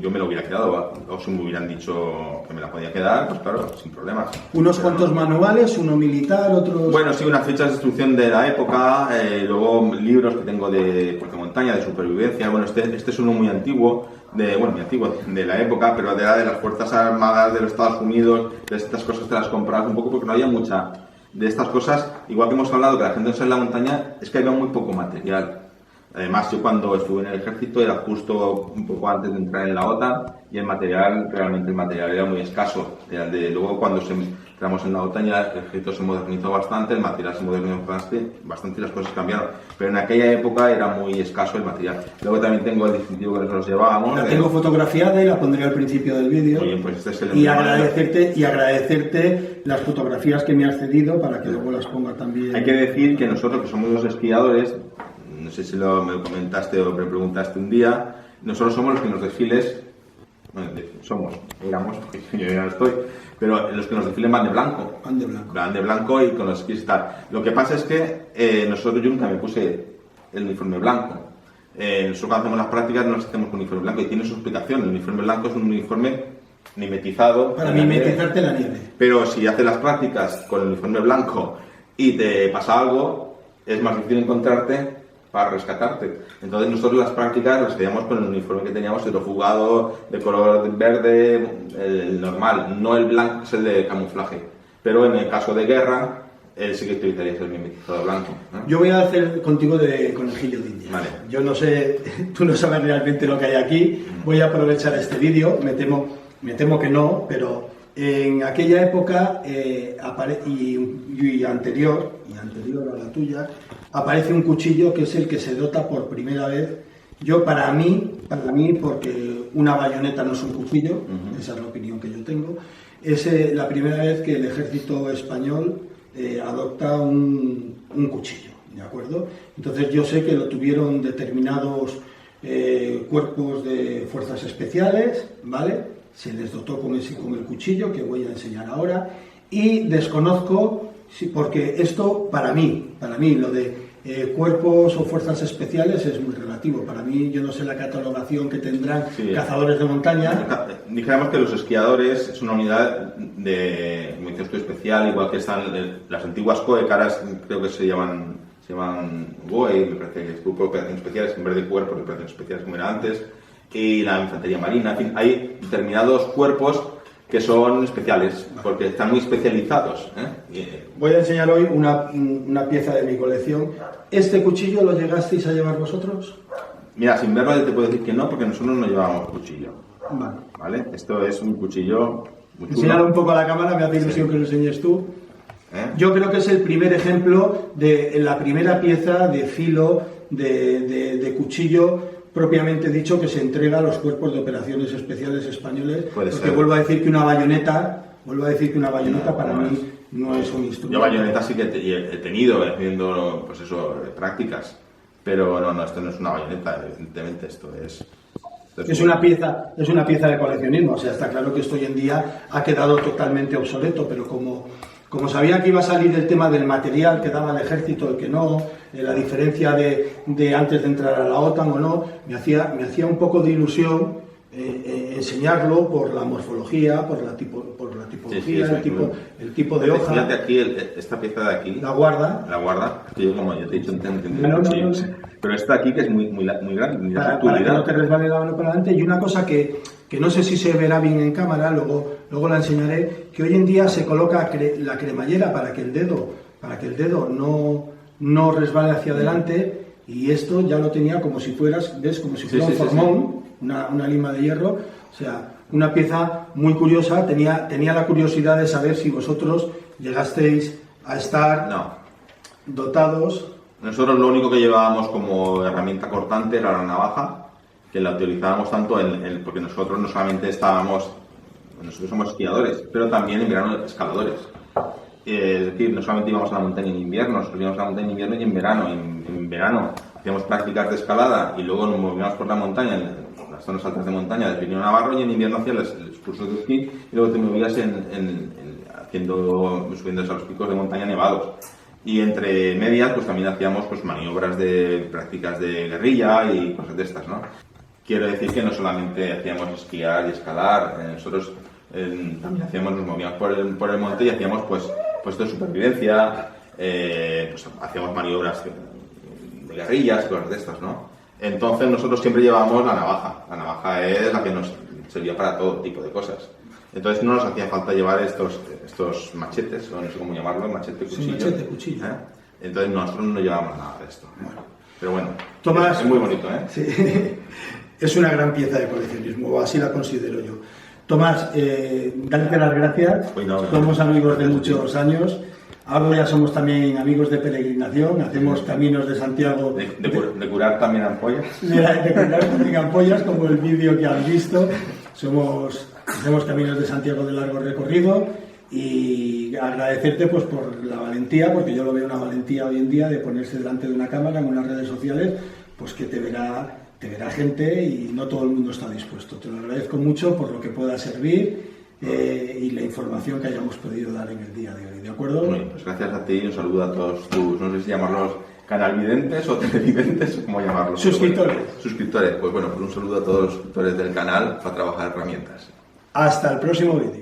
yo me lo hubiera quedado, o si me hubieran dicho que me la podía quedar, pues claro, sin problemas. Unos cuantos manuales, uno militar, otros... Bueno, sí, unas fichas de instrucción de la época, luego libros que tengo de montaña, de supervivencia. Bueno, este es uno muy antiguo, de la época, pero era de las Fuerzas Armadas de los Estados Unidos. De estas cosas te las comprabas un poco porque no había mucha de estas cosas. Igual que hemos hablado que la gente no sale en la montaña, es que había muy poco material. Además, yo cuando estuve en el ejército era justo un poco antes de entrar en la OTAN y realmente el material era muy escaso. Luego cuando entramos en la OTAN ya el ejército se modernizó bastante, el material se modernizó bastante y las cosas cambiaron. Pero en aquella época era muy escaso el material. Luego también tengo el distintivo que nosotros llevábamos. La tengo fotografiada y la pondré al principio del vídeo. Muy bien, pues este es el y agradecerte las fotografías que me has cedido para que luego las ponga también. Hay que decir que nosotros, que somos los esquiadores, no sé si me comentaste o me preguntaste un día, nosotros somos los que en los desfiles, éramos, porque yo ya no estoy, pero los que en los desfiles van de blanco. Van de blanco y con los esquís y tal. Lo que pasa es que yo nunca me puse el uniforme blanco. Nosotros cuando hacemos las prácticas no las hacemos con uniforme blanco y tiene su explicación. El uniforme blanco es un uniforme mimetizado. Para mimetizarte la nieve. Pero si haces las prácticas con el uniforme blanco y te pasa algo, es más difícil encontrarte para rescatarte. Entonces nosotros las prácticas las hacíamos con el uniforme que teníamos hidrofugado, de color verde, el normal, no el blanco, que es el de camuflaje. Pero en el caso de guerra, sí que utilizarías el mimetizado blanco, ¿no? Yo voy a hacer contigo de conejillo de India. Vale. Yo no sé, tú no sabes realmente lo que hay aquí. Voy a aprovechar este vídeo, me temo que no, pero en aquella época y anterior a la tuya, aparece un cuchillo que es el que se dota por primera vez. Para mí, porque una bayoneta no es un cuchillo, esa es la opinión que yo tengo, es la primera vez que el ejército español adopta un cuchillo, ¿de acuerdo? Entonces yo sé que lo tuvieron determinados cuerpos de fuerzas especiales, ¿vale? Se les dotó con el cuchillo que voy a enseñar ahora, y desconozco, porque esto para mí lo de cuerpos o fuerzas especiales es muy relativo. Para mí, yo no sé la catalogación que tendrán cazadores de montaña. Dijéramos que los esquiadores es una unidad de movimiento especial, igual que están las antiguas COE, que ahora creo que se llaman GOE, me parece que es Grupo de Operaciones Especiales, en vez de cuerpos de operaciones especiales como era antes, y la infantería marina. En fin, hay determinados cuerpos que son especiales, porque están muy especializados, ¿eh? Voy a enseñar hoy una pieza de mi colección. ¿Este cuchillo lo llegasteis a llevar vosotros? Mira, sin verlo te puedo decir que no, porque nosotros no llevábamos cuchillo. Vale. ¿Vale? Esto es un cuchillo muy chulo. Enseñalo un poco a la cámara, me hace ilusión que lo enseñes tú. Yo creo que es el primer ejemplo de la primera pieza de filo de cuchillo propiamente dicho que se entrega a los cuerpos de operaciones especiales españoles, porque vuelvo a decir que una bayoneta para mí no es un instrumento. Yo bayoneta sí que he tenido haciendo pues eso, prácticas, pero no, esto no es una bayoneta, evidentemente, esto es una pieza de coleccionismo. O sea, está claro que esto hoy en día ha quedado totalmente obsoleto, pero como sabía que iba a salir el tema del material que daba el ejército, el que no, la diferencia de antes de entrar a la OTAN o no, me hacía un poco de ilusión enseñarlo por la morfología, por la tipología, el tipo de hoja. Fíjate aquí, esta pieza de aquí. La guarda. Que yo, como ya te he dicho, no. Pero esta aquí que es muy grande. Para que no te resbale la mano para adelante. Y una cosa que no sé si se verá bien en cámara, luego la enseñaré, que hoy en día se coloca la cremallera para que el dedo no resbale hacia adelante, y esto ya lo tenía como si fuera un formón, una lima de hierro. O sea, una pieza muy curiosa. Tenía la curiosidad de saber si vosotros llegasteis a estar dotados. Nosotros lo único que llevábamos como herramienta cortante era la navaja, que la utilizábamos tanto porque nosotros no solamente nosotros somos esquiadores, pero también en verano escaladores. Es decir, no solamente íbamos a la montaña en invierno, nosotros íbamos a la montaña en invierno y en verano. En verano hacíamos prácticas de escalada y luego nos movíamos por la montaña, en las zonas altas de montaña del Pirineo Navarro, y en invierno hacías los cursos de esquí y luego te movías subiendo a los picos de montaña nevados. Y entre medias pues también hacíamos pues maniobras de prácticas de guerrilla y cosas de estas, ¿no? Quiero decir que no solamente hacíamos esquiar y escalar, nosotros también nos movíamos por el monte y hacíamos pues de supervivencia, pues hacíamos maniobras de guerrillas, cosas de estas, ¿no? Entonces nosotros siempre llevábamos la navaja. La navaja es la que nos servía para todo tipo de cosas. Entonces no nos hacía falta llevar estos machetes, o no sé cómo llamarlo, machete, cuchillo. Sí, machete, cuchillo. Entonces nosotros no llevábamos nada de esto. Pero bueno, Tomás, es muy bonito, ¿eh? Sí, es una gran pieza de coleccionismo, así la considero yo. Tomás, darte las gracias. Somos amigos de muchos años. Ahora ya somos también amigos de peregrinación, hacemos caminos de Santiago. De curar también ampollas. De curar también ampollas, como el vídeo que han visto. Hacemos caminos de Santiago de largo recorrido, y agradecerte pues por la valentía, porque yo lo veo una valentía hoy en día de ponerse delante de una cámara en unas redes sociales, pues que te verá gente y no todo el mundo está dispuesto. Te lo agradezco mucho por lo que pueda servir y la información que hayamos podido dar en el día de hoy, ¿de acuerdo? Bueno, pues gracias a ti y un saludo a todos tus, no sé si llamarlos canalvidentes o televidentes o cómo llamarlos. Suscriptores. Pues bueno, pues un saludo a todos los suscriptores del canal para trabajar herramientas. Hasta el próximo vídeo.